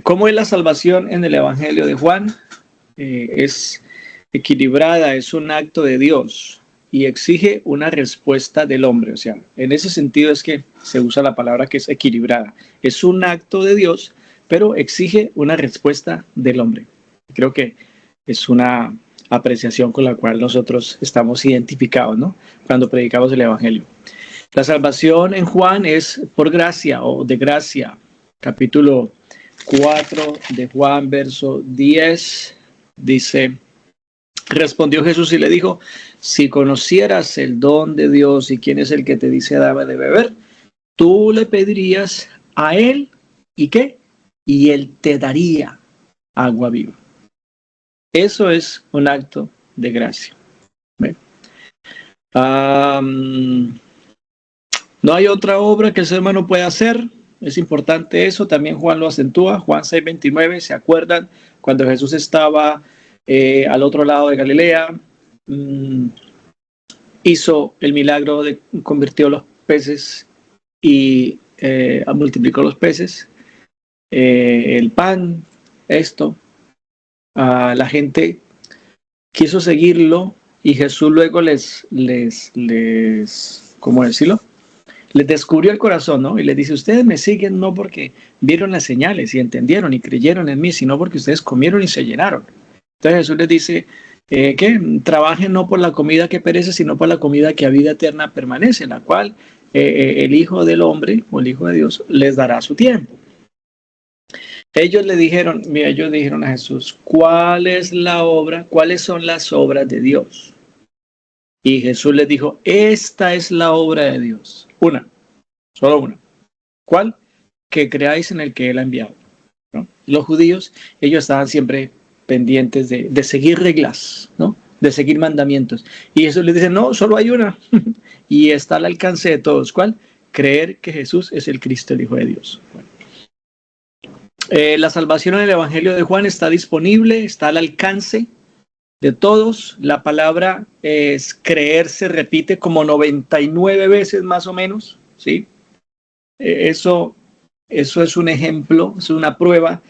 ¿Cómo es la salvación en el Evangelio de Juan? Es equilibrada, es un acto de Dios y exige una respuesta del hombre. O sea, en ese sentido es que se usa la palabra que es equilibrada. Es un acto de Dios, pero exige una respuesta del hombre. Creo que es una apreciación con la cual nosotros estamos identificados, ¿no? Cuando predicamos el Evangelio. La salvación en Juan es por gracia o de gracia. Capítulo 4 de Juan, verso 10, dice: respondió Jesús y le dijo, si conocieras el don de Dios y quién es el que te dice dame de beber, tú le pedirías a él, ¿y qué? Y él te daría agua viva. Eso es un acto de gracia. No hay otra obra que el ser humano pueda hacer. Es importante eso. También Juan lo acentúa. Juan 6:29, ¿se acuerdan? Cuando Jesús estaba al otro lado de Galilea, hizo el milagro de convirtió los peces y multiplicó los peces, el pan, esto. La gente quiso seguirlo y Jesús luego les ¿cómo decirlo? Les descubrió el corazón, ¿no? Y les dice, ustedes me siguen no porque vieron las señales y entendieron y creyeron en mí, sino porque ustedes comieron y se llenaron. Entonces Jesús les dice que trabajen no por la comida que perece, sino por la comida que a vida eterna permanece, la cual el Hijo del Hombre o el Hijo de Dios les dará su tiempo. Ellos dijeron a Jesús, ¿cuál es la obra? ¿Cuáles son las obras de Dios? Y Jesús les dijo, esta es la obra de Dios. Una, solo una. ¿Cuál? Que creáis en el que Él ha enviado, ¿no? Los judíos, ellos estaban siempre pendientes de seguir reglas, ¿no? De seguir mandamientos. Y Jesús les dice, no, solo hay una. Y está al alcance de todos. ¿Cuál? Creer que Jesús es el Cristo, el Hijo de Dios. Bueno. La salvación en el Evangelio de Juan está disponible, está al alcance de todos. La palabra es creer, se repite como 99 veces más o menos, ¿sí? Eso es un ejemplo, es una prueba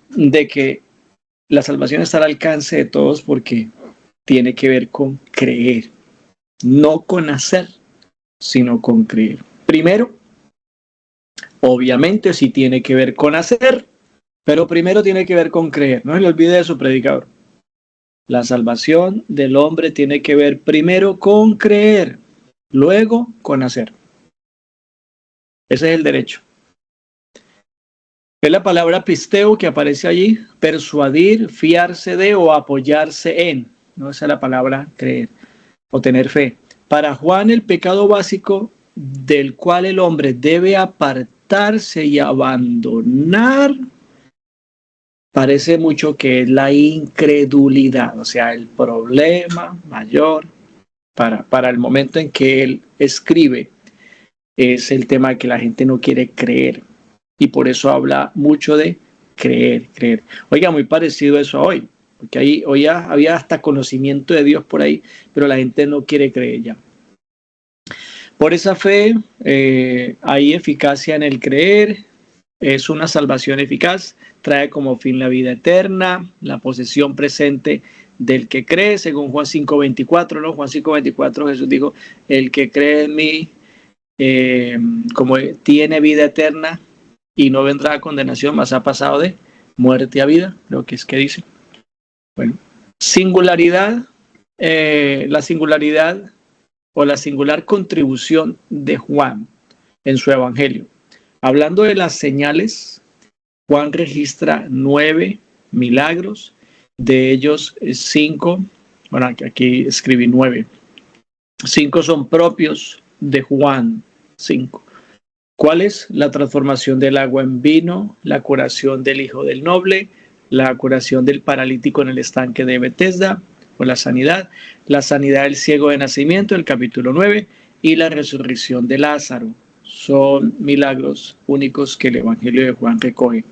de que la salvación está al alcance de todos porque tiene que ver con creer, no con hacer, sino con creer. Primero, obviamente sí tiene que ver con hacer, pero primero tiene que ver con creer. No se le olvide de su predicador. La salvación del hombre tiene que ver primero con creer, luego con hacer. Ese es el derecho. Es la palabra pisteo que aparece allí, persuadir, fiarse de o apoyarse en. No, esa es la palabra creer o tener fe. Para Juan, el pecado básico del cual el hombre debe apartarse y abandonar, parece mucho que es la incredulidad, o sea, el problema mayor para el momento en que él escribe es el tema de que la gente no quiere creer. Y por eso habla mucho de creer. Oiga, muy parecido eso a hoy, porque ahí hoy ya había hasta conocimiento de Dios por ahí, pero la gente no quiere creer ya. Por esa fe hay eficacia en el creer, es una salvación eficaz, trae como fin la vida eterna, la posesión presente del que cree, según Juan 5:24, ¿no? Juan 5:24 Jesús dijo, el que cree en mí, como tiene vida eterna, y no vendrá a condenación, mas ha pasado de muerte a vida, lo que es que dice. Bueno, singularidad, la singularidad o la singular contribución de Juan en su evangelio. Hablando de las señales, Juan registra 9 milagros, de ellos 5, bueno, aquí escribí 9. 5 son propios de Juan, 5. ¿Cuál es? La transformación del agua en vino, la curación del hijo del noble, la curación del paralítico en el estanque de Betesda, o la sanidad del ciego de nacimiento, el capítulo 9, y la resurrección de Lázaro. Son milagros únicos que el Evangelio de Juan recoge.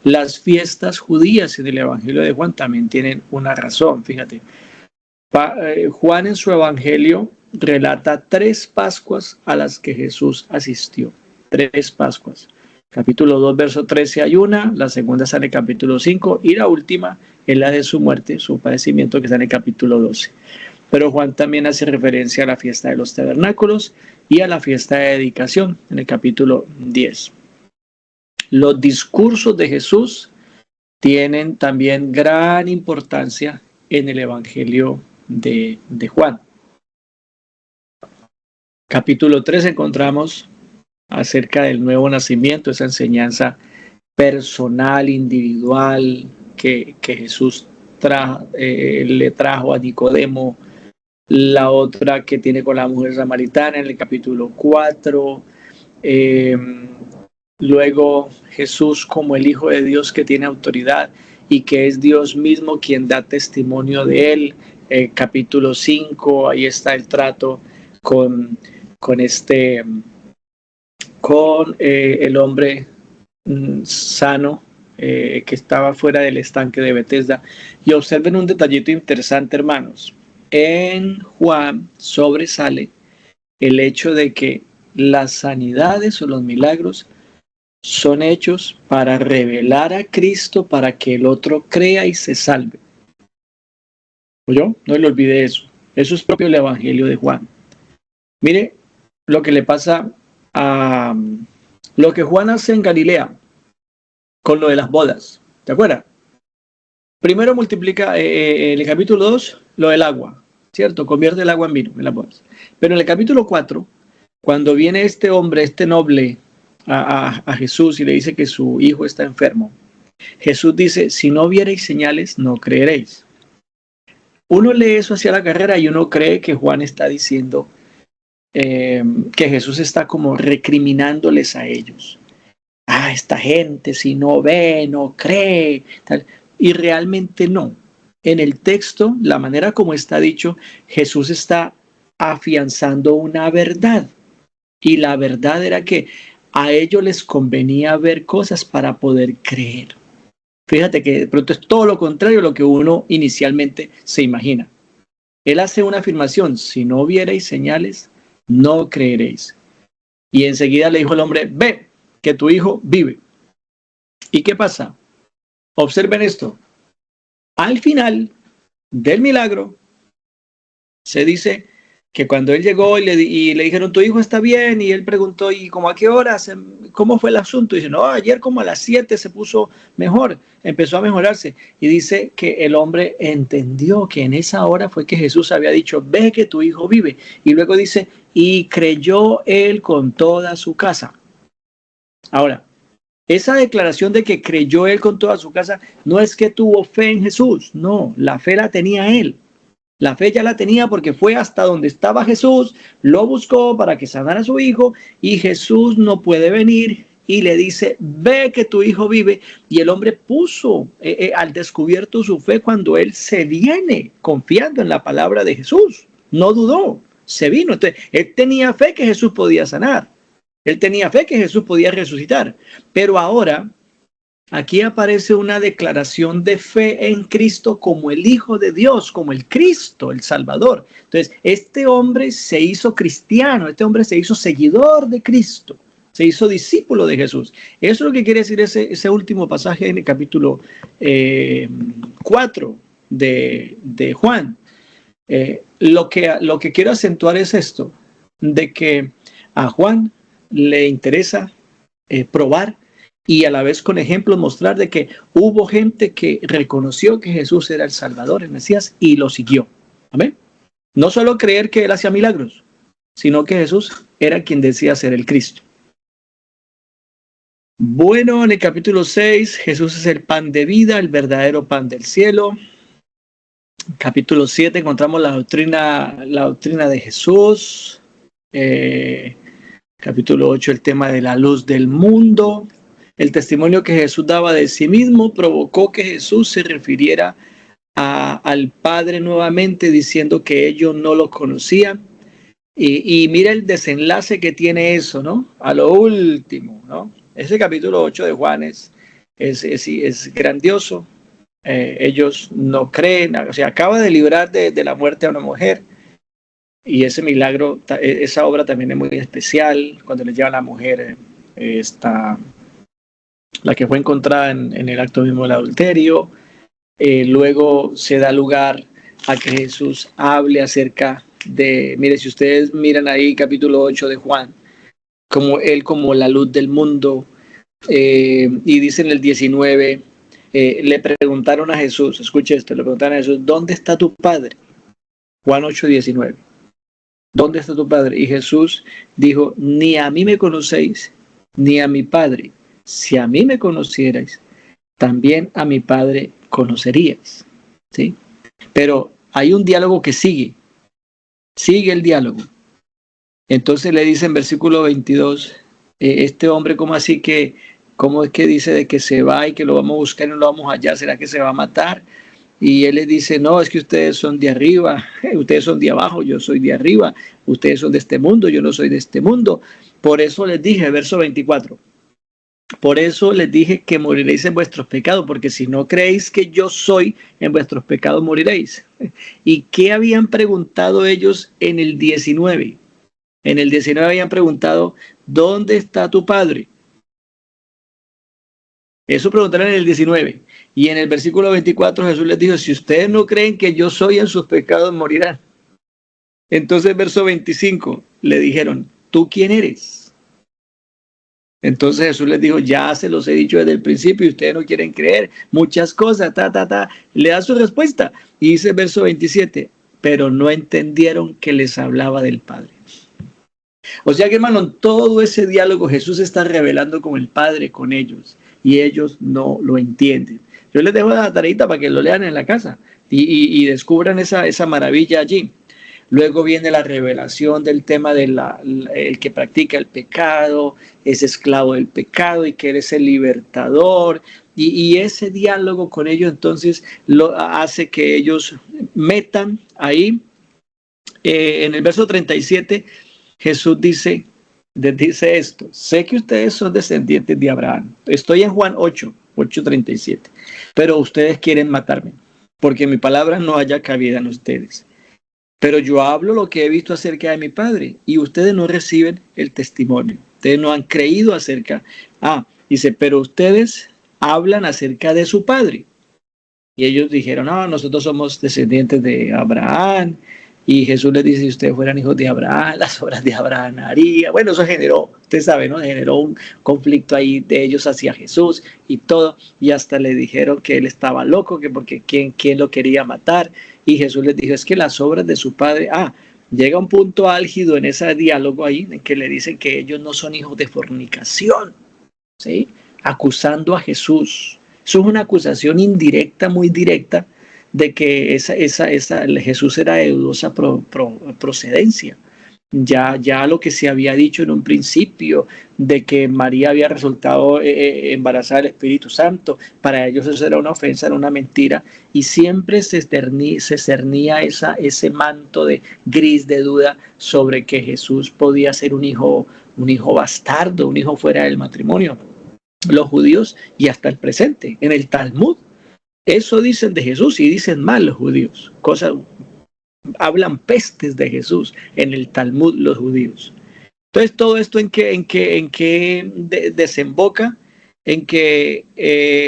Las fiestas judías en el Evangelio de Juan también tienen una razón, fíjate. Juan en su Evangelio relata 3 Pascuas a las que Jesús asistió. 3 Pascuas. Capítulo 2, verso 13 hay una, la segunda está en el capítulo 5 y la última es la de su muerte, su padecimiento, que está en el capítulo 12. Pero Juan también hace referencia a la fiesta de los tabernáculos y a la fiesta de dedicación en el capítulo 10. Los discursos de Jesús tienen también gran importancia en el Evangelio de Juan. Capítulo 3 encontramos acerca del nuevo nacimiento, esa enseñanza personal, individual que Jesús le trajo a Nicodemo, la otra que tiene con la mujer samaritana en el capítulo 4, luego Jesús como el Hijo de Dios que tiene autoridad y que es Dios mismo quien da testimonio de él, capítulo 5, ahí está el trato con el hombre sano que estaba fuera del estanque de Betesda. Y observen un detallito interesante, hermanos. En Juan sobresale el hecho de que las sanidades o los milagros son hechos para revelar a Cristo, para que el otro crea y se salve. ¿Oyó? No le olvide eso. Eso es propio del Evangelio de Juan. Mire lo que le pasa a lo que Juan hace en Galilea con lo de las bodas. ¿Te acuerdas? Primero multiplica en el capítulo 2 lo del agua, ¿cierto? Convierte el agua en vino en las bodas. Pero en el capítulo 4, cuando viene este hombre, este noble, a Jesús y le dice que su hijo está enfermo, Jesús dice, si no viereis señales, no creeréis. Uno lee eso hacia la carrera y uno cree que Juan está diciendo que Jesús está como recriminándoles a ellos. Esta gente si no ve, no cree, tal. Y realmente no. En el texto, la manera como está dicho, Jesús está afianzando una verdad. Y la verdad era que a ellos les convenía ver cosas para poder creer. Fíjate que de pronto es todo lo contrario a lo que uno inicialmente se imagina. Él hace una afirmación, si no viereis señales, no creeréis. Y enseguida le dijo al hombre, ve, que tu hijo vive. ¿Y qué pasa? Observen esto. Al final del milagro, se dice que cuando él llegó y le dijeron, tu hijo está bien, y él preguntó, ¿y cómo a qué horas? ¿Cómo fue el asunto? Y dice, no, ayer como a las 7 se puso mejor, empezó a mejorarse. Y dice que el hombre entendió que en esa hora fue que Jesús había dicho, ve que tu hijo vive. Y luego dice, y creyó él con toda su casa. Ahora, esa declaración de que creyó él con toda su casa no es que tuvo fe en Jesús, no, la fe la tenía él. La fe ya la tenía porque fue hasta donde estaba Jesús, lo buscó para que sanara a su hijo y Jesús no puede venir y le dice, ve que tu hijo vive. Y el hombre puso al descubierto su fe cuando él se viene confiando en la palabra de Jesús. No dudó, se vino. Entonces, él tenía fe que Jesús podía sanar. Él tenía fe que Jesús podía resucitar. Pero ahora, aquí aparece una declaración de fe en Cristo como el Hijo de Dios, como el Cristo, el Salvador. Entonces, este hombre se hizo cristiano, este hombre se hizo seguidor de Cristo, se hizo discípulo de Jesús. Eso es lo que quiere decir ese último pasaje en el capítulo 4 de Juan. Lo que quiero acentuar es esto, de que a Juan le interesa probar y a la vez con ejemplos mostrar de que hubo gente que reconoció que Jesús era el Salvador, el Mesías, y lo siguió. ¿Amén? No solo creer que él hacía milagros, sino que Jesús era quien decía ser el Cristo. Bueno, en el capítulo 6, Jesús es el pan de vida, el verdadero pan del cielo. Capítulo 7 encontramos la doctrina de Jesús. Capítulo 8, el tema de la luz del mundo. El testimonio que Jesús daba de sí mismo provocó que Jesús se refiriera al Padre nuevamente, diciendo que ellos no lo conocían. Y mira el desenlace que tiene eso, ¿no? A lo último, ¿no? Ese capítulo 8 de Juan es grandioso. Ellos no creen, o sea, acaba de librar de la muerte a una mujer. Y ese milagro, esa obra también es muy especial, cuando le lleva a la mujer la que fue encontrada en el acto mismo del adulterio. Luego se da lugar a que Jesús hable acerca de, mire, si ustedes miran ahí capítulo 8 de Juan, como él como la luz del mundo, y dice en el 19, le preguntaron a Jesús, escuche esto, le preguntaron a Jesús, ¿dónde está tu Padre? Juan 8, 19. ¿Dónde está tu Padre? Y Jesús dijo, ni a mí me conocéis, ni a mi Padre. Si a mí me conocierais, también a mi Padre conoceríais. ¿Sí? Pero hay un diálogo que sigue el diálogo. Entonces le dice en versículo 22, este hombre, ¿cómo así que, cómo es que dice de que se va y que lo vamos a buscar y no lo vamos a hallar? ¿Será que se va a matar? Y él les dice, no, es que ustedes son de arriba, ustedes son de abajo, yo soy de arriba, ustedes son de este mundo, yo no soy de este mundo. Por eso les dije, verso 24, por eso les dije que moriréis en vuestros pecados, porque si no creéis que yo soy, en vuestros pecados moriréis. ¿Y qué habían preguntado ellos en el 19? En el 19 habían preguntado, ¿dónde está tu Padre? Eso preguntaron en el 19. Y en el versículo 24 Jesús les dijo, si ustedes no creen que yo soy, en sus pecados morirán. Entonces verso 25 le dijeron, ¿tú quién eres? Entonces Jesús les dijo, ya se los he dicho desde el principio y ustedes no quieren creer, muchas cosas, Le da su respuesta. Y dice verso 27, pero no entendieron que les hablaba del Padre. O sea que, hermano, en todo ese diálogo Jesús está revelando como el Padre con ellos y ellos no lo entienden. Yo les dejo la tareita para que lo lean en la casa y descubran esa maravilla allí. Luego viene la revelación del tema de el que practica el pecado, es esclavo del pecado y que eres el libertador. Y ese diálogo con ellos entonces lo hace que ellos metan ahí. En el verso 37 Jesús dice esto, sé que ustedes son descendientes de Abraham. Estoy en Juan 8:37, pero ustedes quieren matarme, porque mi palabra no haya cabida en ustedes. Pero yo hablo lo que he visto acerca de mi Padre, y ustedes no reciben el testimonio. Ustedes no han creído acerca. Dice, pero ustedes hablan acerca de su Padre. Y ellos dijeron, no, nosotros somos descendientes de Abraham, Y Jesús les dice, si ustedes fueran hijos de Abraham, las obras de Abraham haría. Bueno, eso generó, usted sabe, ¿no? Generó un conflicto ahí de ellos hacia Jesús y todo. Y hasta le dijeron que él estaba loco, que porque quién lo quería matar. Y Jesús les dijo, es que las obras de su padre... Llega un punto álgido en ese diálogo ahí, en que le dicen que ellos no son hijos de fornicación, ¿sí? Acusando a Jesús. Eso es una acusación indirecta, muy directa, de que Jesús era de dudosa procedencia. Ya lo que se había dicho en un principio de que María había resultado embarazada del Espíritu Santo, para ellos eso era una ofensa, era una mentira, y siempre se cernía ese manto de gris de duda sobre que Jesús podía ser un hijo bastardo, un hijo fuera del matrimonio. Los judíos, y hasta el presente, en el Talmud, eso dicen de Jesús y dicen mal los judíos, hablan pestes de Jesús en el Talmud los judíos. Entonces todo esto en que desemboca en que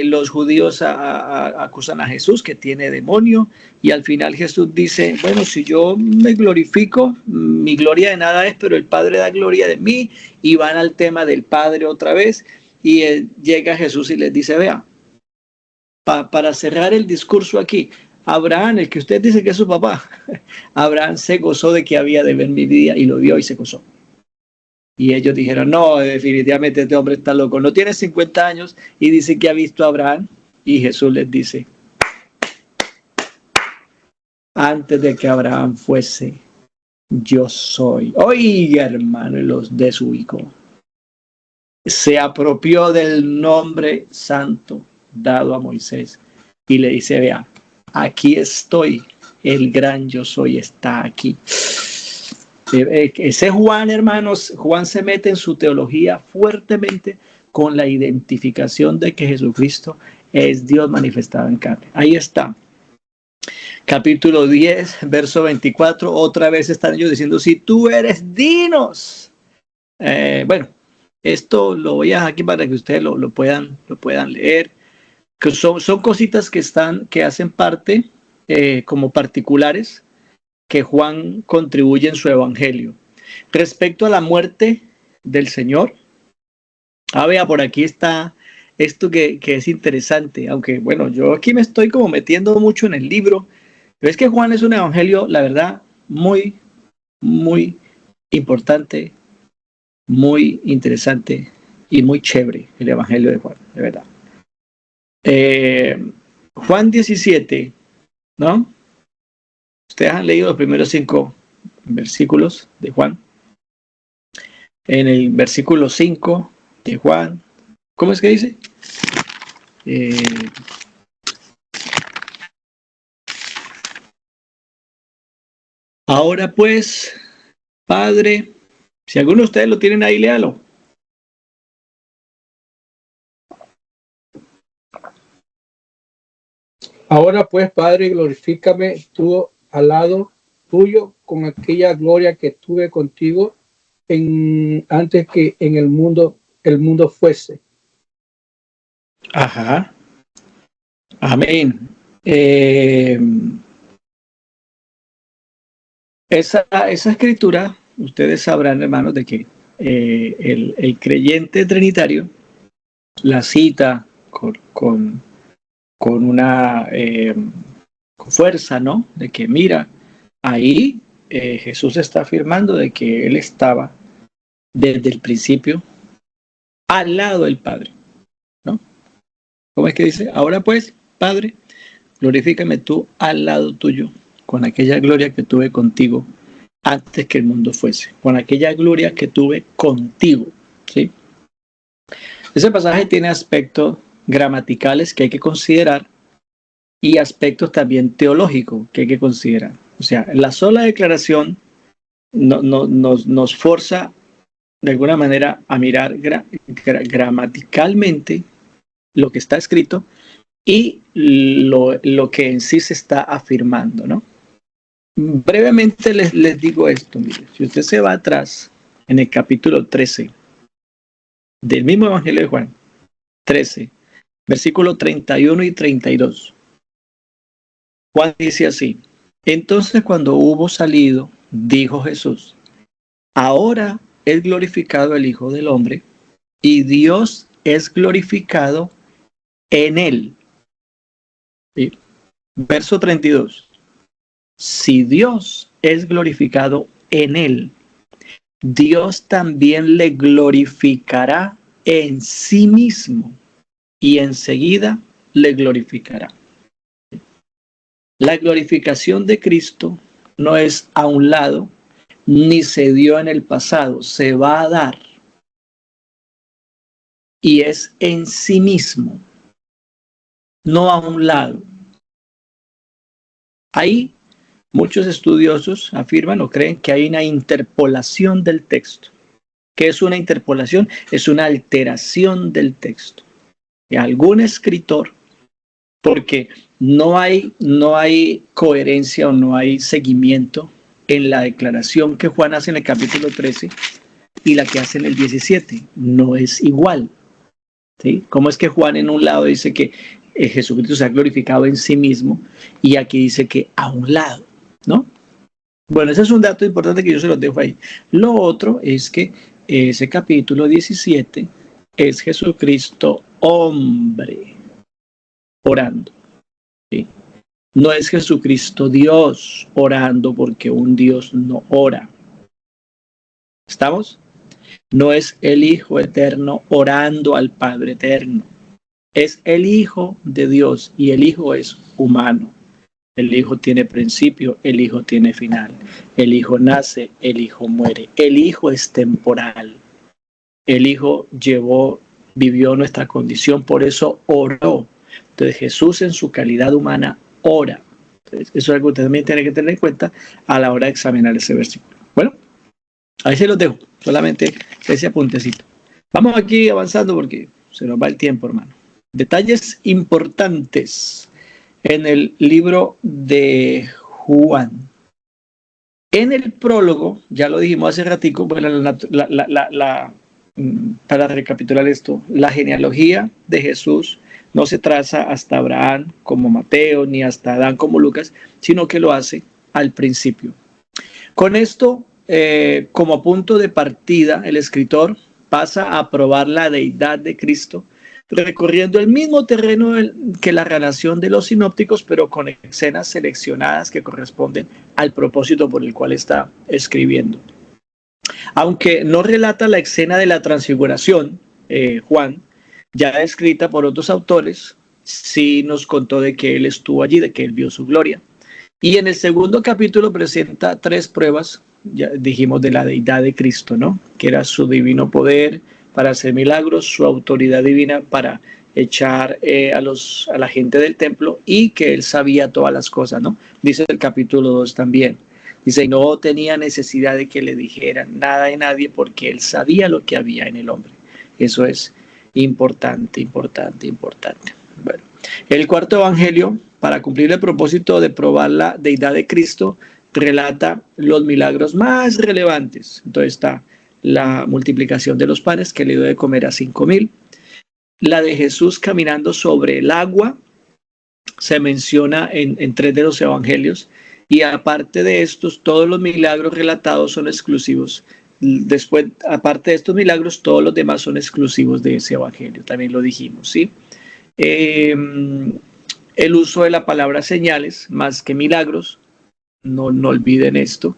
los judíos acusan a Jesús que tiene demonio, y al final Jesús dice, bueno, si yo me glorifico, mi gloria de nada es, pero el Padre da gloria de mí, y van al tema del Padre otra vez, y llega Jesús y les dice, vea, para cerrar el discurso aquí, Abraham, el que usted dice que es su papá, Abraham se gozó de que había de ver mi vida y lo vio y se gozó. Y ellos dijeron, no, definitivamente este hombre está loco, no tiene 50 años y dice que ha visto a Abraham. Y Jesús les dice, antes de que Abraham fuese, yo soy. Oiga, hermano, y los desubicó. Se apropió del nombre santo dado a Moisés y le dice, vea, aquí estoy, el gran yo soy está aquí. Ese Juan, hermanos, Juan se mete en su teología fuertemente con la identificación de que Jesucristo es Dios manifestado en carne. Ahí está. Capítulo 10, verso 24, otra vez están ellos diciendo, si tú eres, dinos. Bueno, esto lo voy a dejar aquí para que ustedes lo puedan leer. Que son cositas que hacen parte como particulares que Juan contribuye en su evangelio. Respecto a la muerte del Señor, vea, por aquí está esto que es interesante, aunque bueno, yo aquí me estoy como metiendo mucho en el libro, pero es que Juan es un evangelio, la verdad, muy, muy importante, muy interesante y muy chévere, el evangelio de Juan, de verdad. Juan 17, ¿no? Ustedes han leído los primeros 5 versículos de Juan. En el versículo 5 de Juan, ¿cómo es que dice? Ahora pues, Padre, si alguno de ustedes lo tienen ahí, léalo. Ahora pues, Padre, glorifícame tú al lado tuyo con aquella gloria que tuve contigo antes que en el mundo fuese. Ajá. Amén. Esa escritura, ustedes sabrán, hermanos, de que el creyente trinitario la cita con una fuerza, ¿no? De que mira, ahí Jesús está afirmando de que él estaba desde el principio al lado del Padre, ¿no? ¿Cómo es que dice? Ahora pues, Padre, glorifícame tú al lado tuyo con aquella gloria que tuve contigo antes que el mundo fuese, con aquella gloria que tuve contigo, ¿sí? Ese pasaje tiene aspectos gramaticales que hay que considerar y aspectos también teológicos que hay que considerar. O sea, la sola declaración nos forza de alguna manera a mirar gramaticalmente lo que está escrito y lo que en sí se está afirmando, ¿no? Brevemente les digo esto, mire, si usted se va atrás en el capítulo 13 del mismo Evangelio de Juan, 13, versículos 31 y 32, Juan dice así, Entonces cuando hubo salido, dijo Jesús: ahora es glorificado el Hijo del Hombre, y Dios es glorificado en él. ¿Sí? Verso 32. Si Dios es glorificado en él, Dios también le glorificará en sí mismo y enseguida le glorificará. La glorificación de Cristo no es a un lado, ni se dio en el pasado, se va a dar. Y es en sí mismo, no a un lado. Ahí muchos estudiosos afirman o creen que hay una interpolación del texto. ¿Qué es una interpolación? Es una alteración del texto. Y algún escritor, porque no hay coherencia o no hay seguimiento en la declaración que Juan hace en el capítulo 13 y la que hace en el 17. No es igual. ¿Sí? ¿Cómo es que Juan en un lado dice que Jesucristo se ha glorificado en sí mismo y aquí dice que a un lado, ¿no? Bueno, ese es un dato importante que yo se los dejo ahí. Lo otro es que ese capítulo 17 es Jesucristo hombre orando. ¿Sí? No es Jesucristo Dios orando, porque un Dios no ora. ¿Estamos? No es el Hijo eterno orando al Padre eterno. Es el Hijo de Dios y el Hijo es humano. El Hijo tiene principio, el Hijo tiene final. El Hijo nace, el Hijo muere. El Hijo es temporal. El Hijo vivió nuestra condición, por eso oró. Entonces Jesús en su calidad humana ora. Entonces, eso es algo que usted también tiene que tener en cuenta a la hora de examinar ese versículo. Bueno, ahí se los dejo, solamente ese apuntecito. Vamos aquí avanzando porque se nos va el tiempo, hermano. Detalles importantes en el libro de Juan. En el prólogo, ya lo dijimos hace ratico, bueno, para recapitular esto, la genealogía de Jesús no se traza hasta Abraham como Mateo, ni hasta Adán como Lucas, sino que lo hace al principio. Con esto, como punto de partida, el escritor pasa a probar la deidad de Cristo, recorriendo el mismo terreno que la relación de los sinópticos, pero con escenas seleccionadas que corresponden al propósito por el cual está escribiendo. Aunque no relata la escena de la transfiguración, Juan, ya escrita por otros autores, sí nos contó de que él estuvo allí, de que él vio su gloria. Y en el segundo capítulo presenta 3 pruebas, ya dijimos, de la deidad de Cristo, ¿no? Que era su divino poder para hacer milagros, su autoridad divina para echar a la gente del templo, y que él sabía todas las cosas, ¿no? Dice el capítulo 2 también. Dice, no tenía necesidad de que le dijeran nada de nadie porque él sabía lo que había en el hombre. Eso es importante. Bueno, el cuarto evangelio, para cumplir el propósito de probar la deidad de Cristo, relata los milagros más relevantes. Entonces está la multiplicación de los panes que le dio de comer a 5,000. La de Jesús caminando sobre el agua se menciona en 3 de los evangelios. Y aparte de estos, todos los milagros relatados son exclusivos. Después, aparte de estos milagros, todos los demás son exclusivos de ese evangelio. También lo dijimos, ¿sí? El uso de la palabra señales, más que milagros. No olviden esto.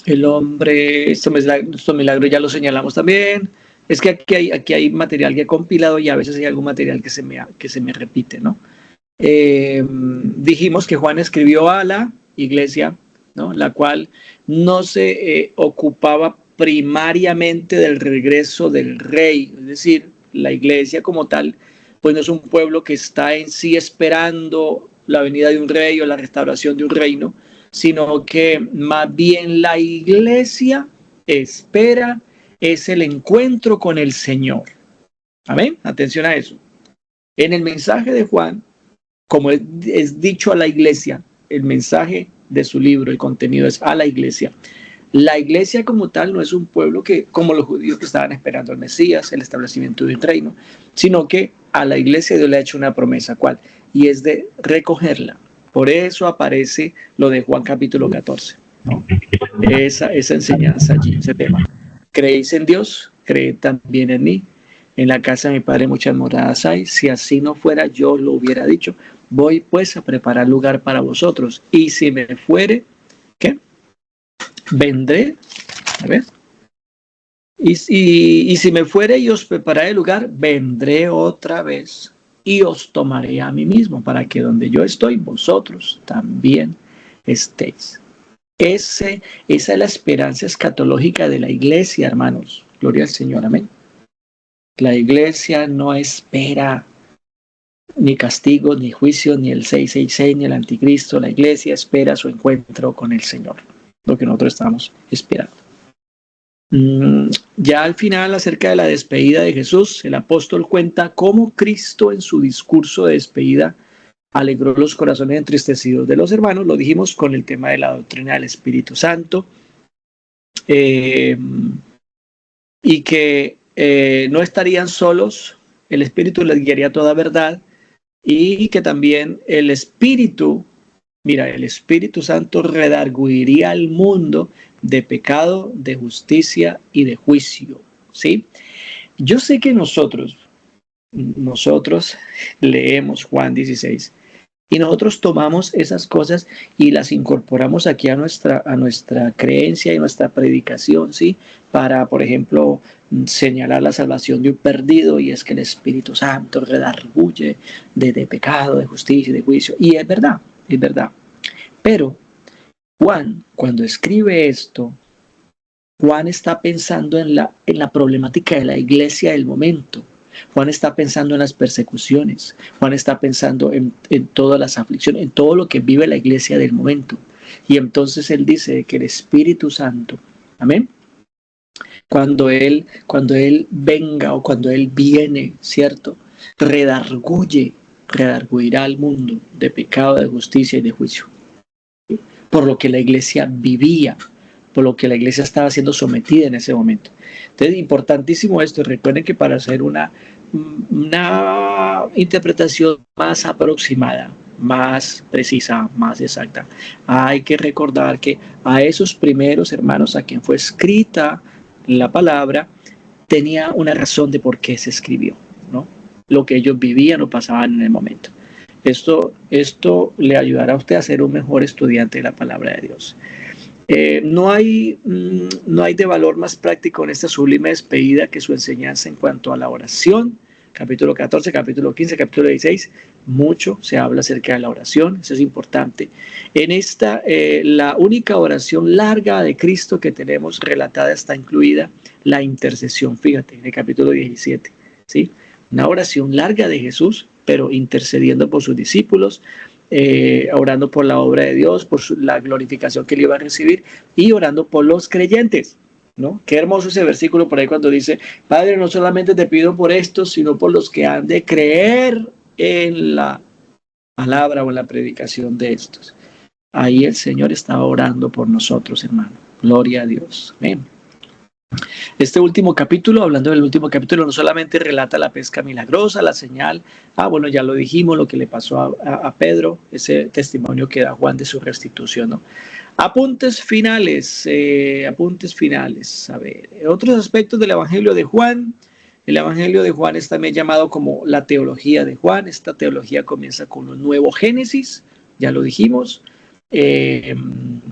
El hombre, estos milagros ya lo señalamos también. Es que aquí hay material que he compilado y a veces hay algún material que se me repite, ¿no? Dijimos que Juan escribió a la iglesia, ¿no? La cual no se ocupaba primariamente del regreso del rey, es decir, la iglesia como tal, pues no es un pueblo que está en sí esperando la venida de un rey o la restauración de un reino, sino que más bien la iglesia espera es el encuentro con el Señor. Amén, atención a eso. En el mensaje de Juan, como es dicho a la iglesia, el mensaje de su libro, el contenido es a la iglesia. La iglesia como tal no es un pueblo que, como los judíos que estaban esperando al Mesías, el establecimiento de un reino, sino que a la iglesia Dios le ha hecho una promesa. ¿Cuál? y es de recogerla. Por eso aparece lo de Juan capítulo 14, ¿no? Esa enseñanza allí, ese tema. ¿Creéis en Dios? Creed también en mí. En la casa de mi Padre muchas moradas hay. Si así no fuera, yo lo hubiera dicho. Voy pues a preparar lugar para vosotros. Y si me fuere, ¿qué? Vendré. A ver. Y si me fuere y os prepararé el lugar, vendré otra vez y os tomaré a mí mismo, para que donde yo estoy, vosotros también estéis. Esa es la esperanza escatológica de la iglesia, hermanos. Gloria al Señor, amén. La iglesia no espera ni castigo, ni juicio, ni el 666, ni el anticristo. La iglesia espera su encuentro con el Señor, lo que nosotros estamos esperando. Ya al final, acerca de la despedida de Jesús, el apóstol cuenta cómo Cristo en su discurso de despedida alegró los corazones entristecidos de los hermanos. Lo dijimos con el tema de la doctrina del Espíritu Santo, y que no estarían solos, el Espíritu les guiaría toda verdad, y que también el Espíritu Santo redarguiría al mundo de pecado, de justicia y de juicio, ¿sí? Yo sé que nosotros leemos Juan 16 y nosotros tomamos esas cosas y las incorporamos aquí a nuestra creencia y nuestra predicación, ¿sí? Para, por ejemplo, señalar la salvación de un perdido, y es que el Espíritu Santo redarguye de pecado, de justicia y de juicio. Y es verdad. Pero Juan, cuando escribe esto, Juan está pensando en la problemática de la iglesia del momento. Juan está pensando en las persecuciones. Juan está pensando en todas las aflicciones, en todo lo que vive la iglesia del momento. Y entonces él dice que el Espíritu Santo, amén, cuando él venga o cuando él viene, ¿cierto? Redarguirá al mundo de pecado, de justicia y de juicio. Por lo que la iglesia vivía, por lo que la iglesia estaba siendo sometida en ese momento. Entonces, importantísimo esto. Recuerden que para hacer una interpretación más aproximada, más precisa, más exacta, hay que recordar que a esos primeros hermanos a quien fue escrita la palabra, tenía una razón de por qué se escribió, ¿no? Lo que ellos vivían o pasaban en el momento. Esto le ayudará a usted a ser un mejor estudiante de la palabra de Dios. No hay de valor más práctico en esta sublime despedida que su enseñanza en cuanto a la oración. Capítulo 14, capítulo 15, capítulo 16, mucho se habla acerca de la oración, eso es importante. En esta, la única oración larga de Cristo que tenemos relatada está incluida la intercesión, fíjate, en el capítulo 17, ¿sí? Una oración larga de Jesús, pero intercediendo por sus discípulos, orando por la obra de Dios, por la glorificación que él iba a recibir, y orando por los creyentes, ¿no? Qué hermoso ese versículo por ahí cuando dice: Padre, no solamente te pido por estos, sino por los que han de creer en la palabra o en la predicación de estos. Ahí el Señor estaba orando por nosotros, hermano. Gloria a Dios. Amén. Este último capítulo, hablando del último capítulo, no solamente relata la pesca milagrosa, la señal, bueno, ya lo dijimos, lo que le pasó a Pedro, ese testimonio que da Juan de su restitución, ¿no? Apuntes finales, a ver, otros aspectos del Evangelio de Juan. El Evangelio de Juan es también llamado como la teología de Juan. Esta teología comienza con un nuevo Génesis, ya lo dijimos,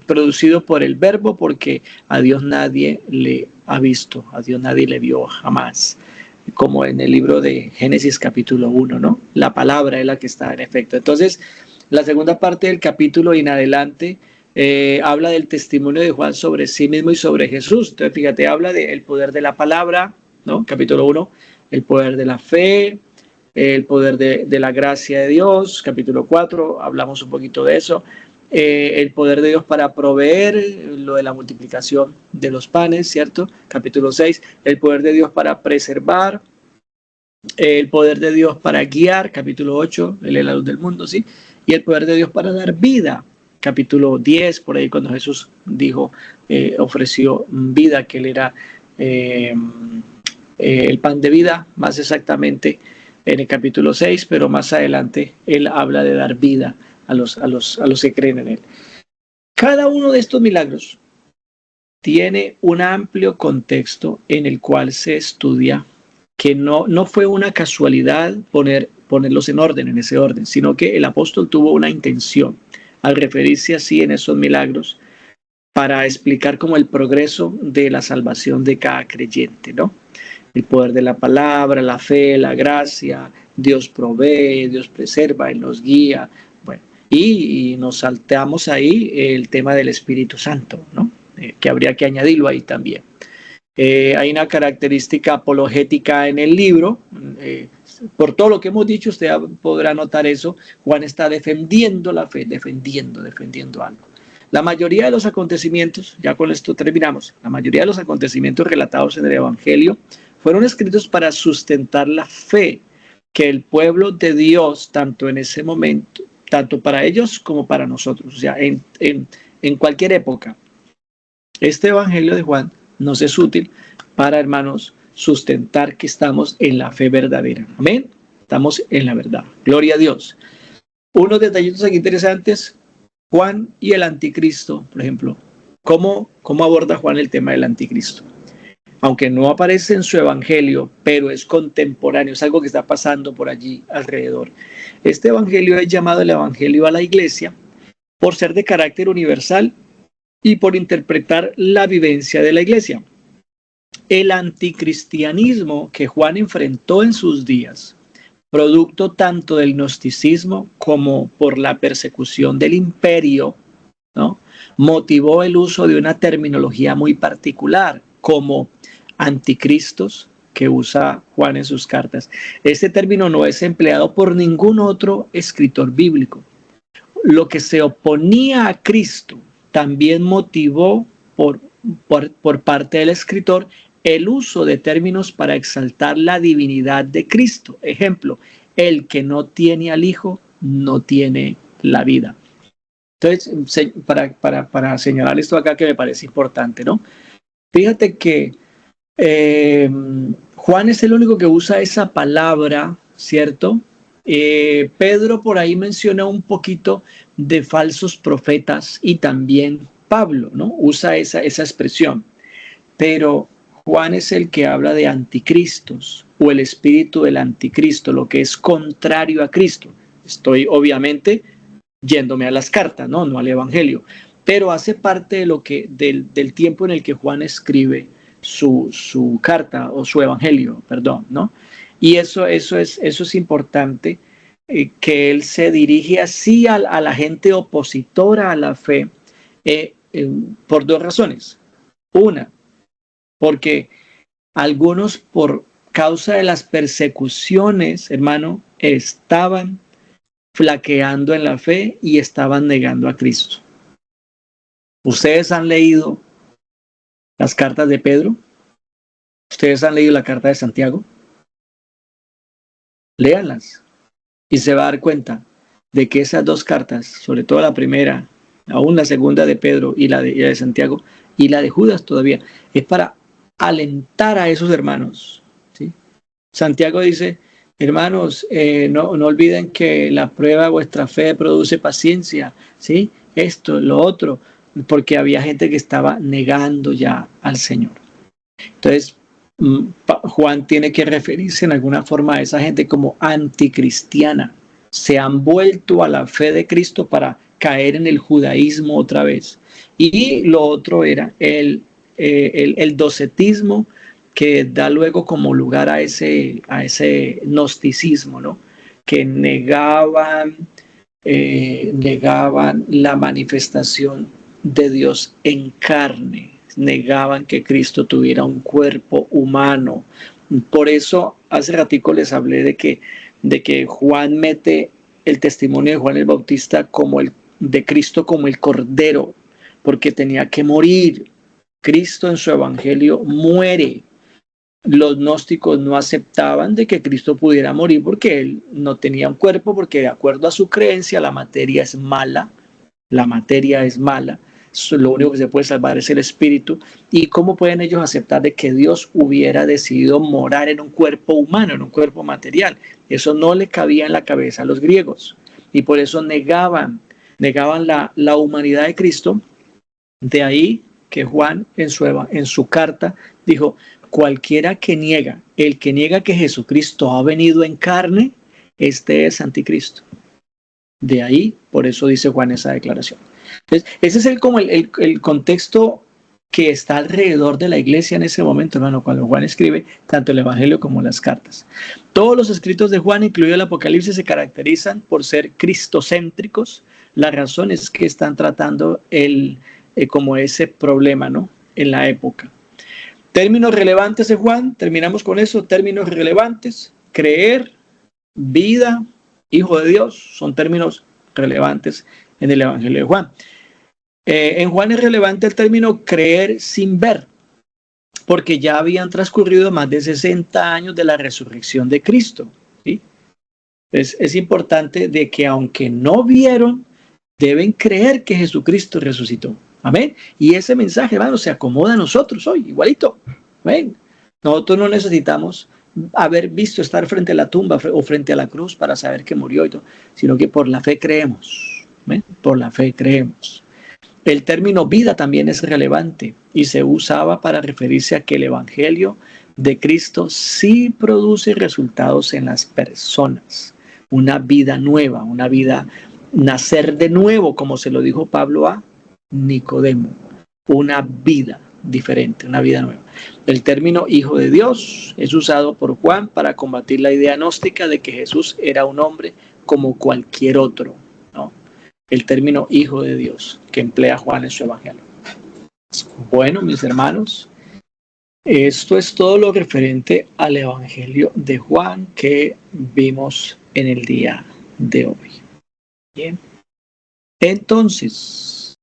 producido por el Verbo, porque a Dios nadie le ha visto, a Dios nadie le vio jamás, como en el libro de Génesis capítulo 1, ¿no? La palabra es la que está en efecto. Entonces, la segunda parte del capítulo en adelante habla del testimonio de Juan sobre sí mismo y sobre Jesús. Entonces, fíjate, habla del poder de la palabra, ¿no? Capítulo 1, el poder de la fe, el poder de la gracia de Dios. Capítulo 4, hablamos un poquito de eso. El poder de Dios para proveer, lo de la multiplicación de los panes, ¿cierto? Capítulo 6, el poder de Dios para preservar, el poder de Dios para guiar, capítulo 8, Él es la luz del mundo, ¿sí? Y el poder de Dios para dar vida, capítulo 10, por ahí cuando Jesús dijo, ofreció vida, que Él era el pan de vida, más exactamente, en el capítulo 6, pero más adelante él habla de dar vida a los que creen en él. Cada uno de estos milagros tiene un amplio contexto en el cual se estudia que no fue una casualidad ponerlos en orden, en ese orden, sino que el apóstol tuvo una intención al referirse así en esos milagros para explicar como el progreso de la salvación de cada creyente, ¿no? El poder de la palabra, la fe, la gracia, Dios provee, Dios preserva, Él nos guía, bueno, y nos saltamos ahí el tema del Espíritu Santo, ¿no? Que habría que añadirlo ahí también. Hay una característica apologética en el libro, por todo lo que hemos dicho, usted podrá notar eso. Juan está defendiendo la fe, defendiendo algo. La mayoría de los acontecimientos, ya con esto terminamos, la mayoría de los acontecimientos relatados en el Evangelio fueron escritos para sustentar la fe que el pueblo de Dios, tanto en ese momento, tanto para ellos como para nosotros, o sea, en cualquier época. Este Evangelio de Juan nos es útil para, hermanos, sustentar que estamos en la fe verdadera. Amén. Estamos en la verdad. Gloria a Dios. Unos detallitos aquí interesantes. Juan y el anticristo, por ejemplo. ¿Cómo aborda Juan el tema del anticristo? Aunque no aparece en su evangelio, pero es contemporáneo, es algo que está pasando por allí alrededor. Este evangelio es llamado el evangelio a la iglesia por ser de carácter universal y por interpretar la vivencia de la iglesia. El anticristianismo que Juan enfrentó en sus días, producto tanto del gnosticismo como por la persecución del imperio, ¿no?, motivó el uso de una terminología muy particular, como anticristos, que usa Juan en sus cartas. Este término no es empleado por ningún otro escritor bíblico. Lo que se oponía a Cristo también motivó por parte del escritor el uso de términos para exaltar la divinidad de Cristo. Ejemplo, el que no tiene al Hijo no tiene la vida. Entonces, para señalar esto acá que me parece importante, ¿no? Fíjate que Juan es el único que usa esa palabra, ¿cierto? Pedro por ahí menciona un poquito de falsos profetas y también Pablo, ¿no? Usa esa expresión. Pero Juan es el que habla de anticristos o el espíritu del anticristo, lo que es contrario a Cristo. Estoy obviamente yéndome a las cartas, no al evangelio, pero hace parte de lo que del tiempo en el que Juan escribe su carta o su evangelio, perdón, ¿no? Y eso es importante, que él se dirige así a la gente opositora a la fe, por dos razones. Una, porque algunos, por causa de las persecuciones, hermano, estaban flaqueando en la fe y estaban negando a Cristo. ¿Ustedes han leído las cartas de Pedro? ¿Ustedes han leído la carta de Santiago? Léanlas y se va a dar cuenta de que esas dos cartas, sobre todo la primera, aún la segunda de Pedro y la de Santiago y la de Judas todavía, es para alentar a esos hermanos, ¿sí? Santiago dice: hermanos, no olviden que la prueba de vuestra fe produce paciencia, ¿sí? Esto, lo otro, porque había gente que estaba negando ya al Señor. Entonces, Juan tiene que referirse en alguna forma a esa gente como anticristiana. Se han vuelto a la fe de Cristo para caer en el judaísmo otra vez. Y lo otro era el docetismo, que da luego como lugar a ese gnosticismo, ¿no? Que negaban la manifestación de Dios en carne, negaban que Cristo tuviera un cuerpo humano. Por eso hace ratico les hablé de que Juan mete el testimonio de Juan el Bautista de Cristo como el Cordero, porque tenía que morir. Cristo en su evangelio muere. Los gnósticos no aceptaban de que Cristo pudiera morir porque él no tenía un cuerpo, porque de acuerdo a su creencia la materia es mala, lo único que se puede salvar es el espíritu. ¿Y cómo pueden ellos aceptar de que Dios hubiera decidido morar en un cuerpo humano, en un cuerpo material? Eso no le cabía en la cabeza a los griegos, y por eso negaban la humanidad de Cristo. De ahí que Juan en su carta dijo: cualquiera que niega, el que niega que Jesucristo ha venido en carne, este es anticristo. De ahí, por eso dice Juan esa declaración. Entonces, ese es el contexto que está alrededor de la iglesia en ese momento, hermano, cuando Juan escribe tanto el Evangelio como las cartas. Todos los escritos de Juan, incluido el Apocalipsis, se caracterizan por ser cristocéntricos. La razón es que están tratando como ese problema, ¿no?, en la época. Términos relevantes de Juan, terminamos con eso. Términos relevantes: creer, vida, hijo de Dios, son términos relevantes en el Evangelio de Juan. En Juan es relevante el término creer sin ver, porque ya habían transcurrido más de 60 años de la resurrección de Cristo, ¿sí? Es importante de que aunque no vieron, deben creer que Jesucristo resucitó. Amén. Y ese mensaje, hermano, se acomoda a nosotros hoy, igualito. Amén. Nosotros no necesitamos haber visto estar frente a la tumba o frente a la cruz para saber que murió y todo, sino que por la fe creemos. ¿Amén? Por la fe creemos. El término vida también es relevante y se usaba para referirse a que el Evangelio de Cristo sí produce resultados en las personas. Una vida nueva, una vida, nacer de nuevo, como se lo dijo Pablo a Nicodemo. Una vida diferente, una vida nueva. El término hijo de Dios es usado por Juan para combatir la idea gnóstica de que Jesús era un hombre como cualquier otro, ¿no? El término hijo de Dios que emplea Juan en su evangelio. Bueno, mis hermanos, esto es todo lo referente al evangelio de Juan que vimos en el día de hoy. Bien. Entonces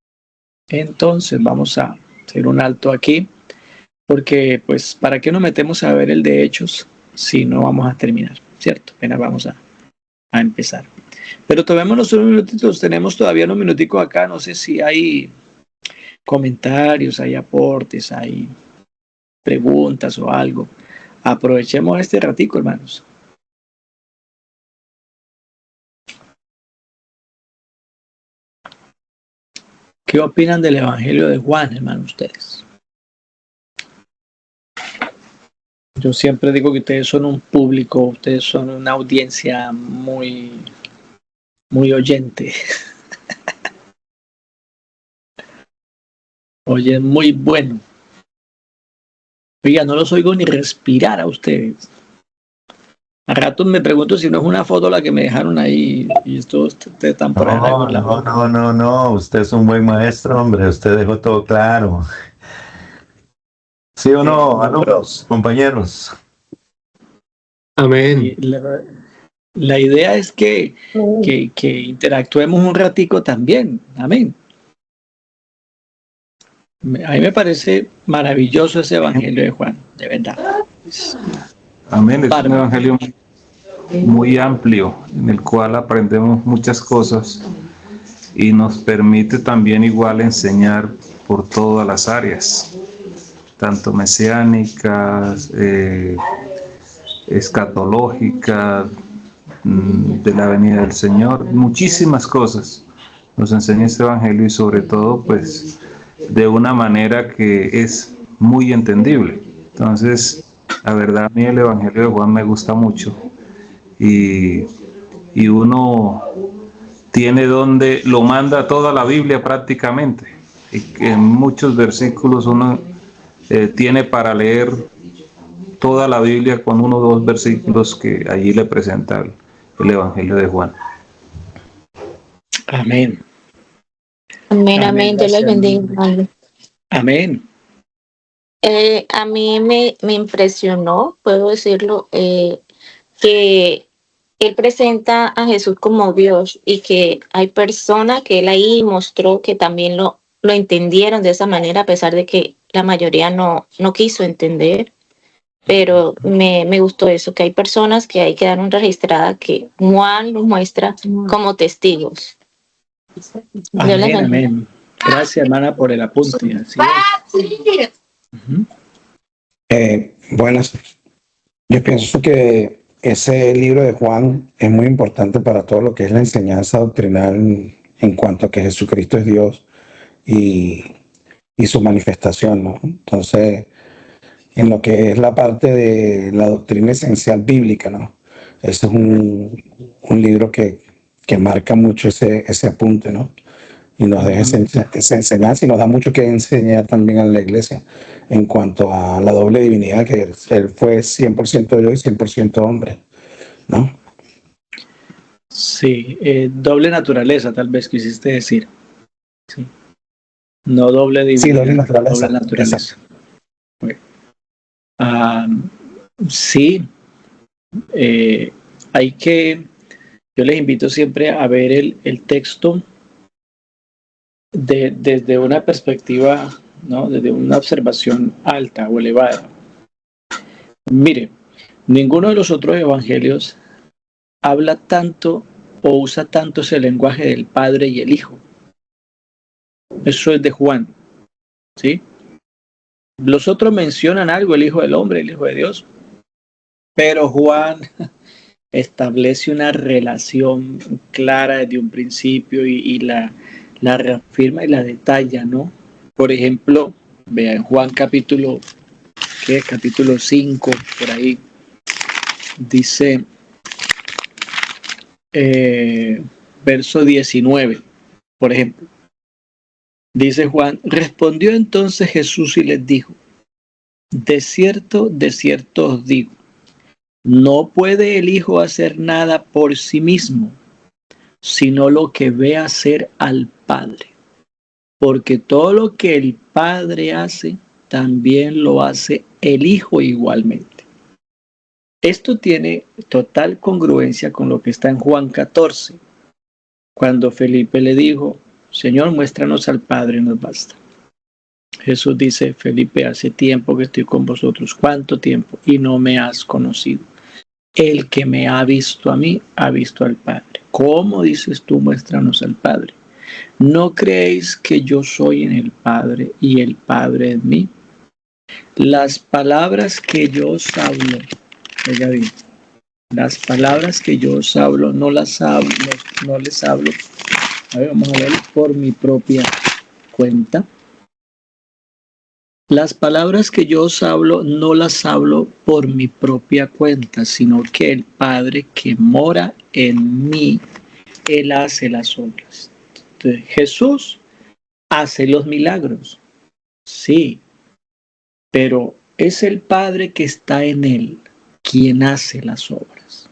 vamos a hacer un alto aquí, porque pues ¿para qué nos metemos a ver el de Hechos si no vamos a terminar? ¿Cierto? Apenas vamos a empezar. Pero tomémonos unos minutitos, tenemos todavía unos minuticos acá, no sé si hay comentarios, hay aportes, hay preguntas o algo. Aprovechemos este ratico, hermanos. ¿Qué opinan del Evangelio de Juan, hermano, ustedes? Yo siempre digo que ustedes son un público, ustedes son una audiencia muy oyente. Oye, muy bueno. Oiga, no los oigo ni respirar a ustedes. A ratos me pregunto si no es una foto la que me dejaron ahí y ustedes están por ahí. No, usted es un buen maestro, hombre, usted dejó todo claro. ¿Sí o no, alumnos, compañeros? Amén. La idea es que interactuemos un ratico también. Amén. A mí me parece maravilloso ese evangelio de Juan, de verdad. Amén. Es un evangelio muy amplio en el cual aprendemos muchas cosas y nos permite también igual enseñar por todas las áreas, tanto mesiánicas, escatológicas, de la venida del Señor, muchísimas cosas nos enseña este evangelio y sobre todo pues de una manera que es muy entendible. Entonces, la verdad a mí el evangelio de Juan me gusta mucho y uno tiene donde lo manda toda la Biblia prácticamente, y que en muchos versículos uno tiene para leer toda la Biblia con 1 o 2 versículos que allí le presenta el Evangelio de Juan. Amén. Amén. Dios les bendiga. Amén. A mí me impresionó, puedo decirlo, que él presenta a Jesús como Dios y que hay personas que él ahí mostró que también lo entendieron de esa manera, a pesar de que la mayoría no quiso entender. Pero me gustó eso, que hay personas que ahí quedaron registradas que Juan los muestra como testigos. Amén, amén. Gracias, hermana, por el apunte. Así es. Uh-huh. Buenas. Yo pienso que ese libro de Juan es muy importante para todo lo que es la enseñanza doctrinal en cuanto a que Jesucristo es Dios y su manifestación, ¿no? Entonces, en lo que es la parte de la doctrina esencial bíblica, ¿no? Ese es un libro que marca mucho ese apunte, ¿no? Y nos deja esa enseñanza y nos da mucho que enseñar también a la iglesia en cuanto a la doble divinidad, que él fue 100% Dios y 100% hombre, ¿no? Sí, doble naturaleza, tal vez quisiste decir. Sí. No doble divinidad, sí, doble naturaleza. Doble naturaleza. Okay. Sí, hay que, yo les invito siempre a ver el texto desde una perspectiva, ¿no? Desde una observación alta o elevada. Mire, ninguno de los otros evangelios habla tanto o usa tanto ese lenguaje del Padre y el Hijo. Eso es de Juan, ¿sí? Los otros mencionan algo, el Hijo del Hombre, el Hijo de Dios, pero Juan establece una relación clara desde un principio y la reafirma y la detalla, ¿no? Por ejemplo, vean Juan capítulo 5, por ahí, dice, verso 19, por ejemplo. Dice Juan, respondió entonces Jesús y les dijo, de cierto os digo, no puede el Hijo hacer nada por sí mismo, sino lo que ve hacer al Padre. Porque todo lo que el Padre hace, también lo hace el Hijo igualmente. Esto tiene total congruencia con lo que está en Juan 14, cuando Felipe le dijo, Señor, muéstranos al Padre, nos basta. Jesús dice, Felipe, hace tiempo que estoy con vosotros. ¿Cuánto tiempo? Y no me has conocido. El que me ha visto a mí, ha visto al Padre. ¿Cómo dices tú, muéstranos al Padre? ¿No creéis que yo soy en el Padre y el Padre en mí? Las palabras que yo os hablo, oiga bien, las palabras que yo os hablo, no les hablo, a ver, vamos a ver, por mi propia cuenta. Las palabras que yo os hablo, no las hablo por mi propia cuenta, sino que el Padre que mora en mí, Él hace las obras. Entonces, Jesús hace los milagros, sí, pero es el Padre que está en Él quien hace las obras.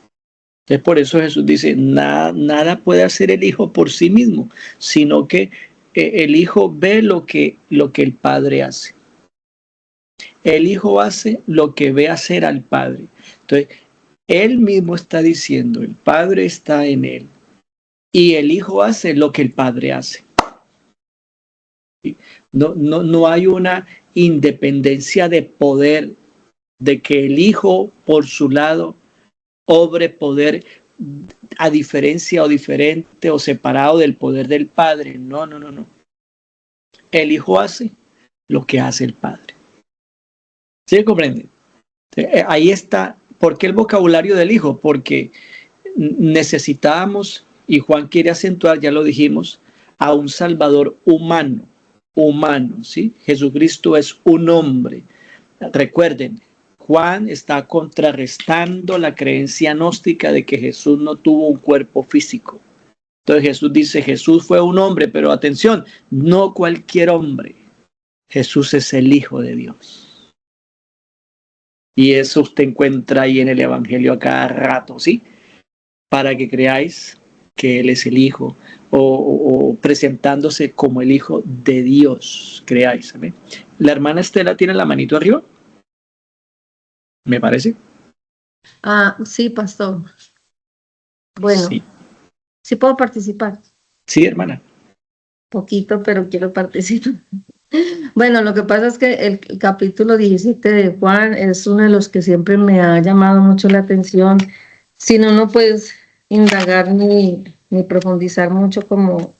Entonces, por eso Jesús dice, nada puede hacer el Hijo por sí mismo, sino que el Hijo ve lo que el Padre hace. El Hijo hace lo que ve hacer al Padre. Entonces, Él mismo está diciendo, el Padre está en Él. Y el Hijo hace lo que el Padre hace. No hay una independencia de poder, de que el Hijo, por su lado, obre poder a diferencia o diferente o separado del poder del Padre. No. El Hijo hace lo que hace el Padre. ¿Sí comprende? Ahí está. ¿Por qué el vocabulario del Hijo? Porque necesitábamos, y Juan quiere acentuar, ya lo dijimos, a un Salvador humano, ¿sí? Jesucristo es un hombre. Recuerden, Juan está contrarrestando la creencia gnóstica de que Jesús no tuvo un cuerpo físico. Entonces Jesús dice, Jesús fue un hombre, pero atención, no cualquier hombre. Jesús es el Hijo de Dios. Y eso usted encuentra ahí en el Evangelio a cada rato, ¿sí? Para que creáis que Él es el Hijo, o presentándose como el Hijo de Dios, creáis. ¿Amén? La hermana Estela tiene la manito arriba, me parece. Sí, pastor. Bueno, sí puedo participar. Sí, hermana. Poquito, pero quiero participar. Bueno, lo que pasa es que el capítulo 17 de Juan es uno de los que siempre me ha llamado mucho la atención. Si no puedes indagar ni profundizar mucho como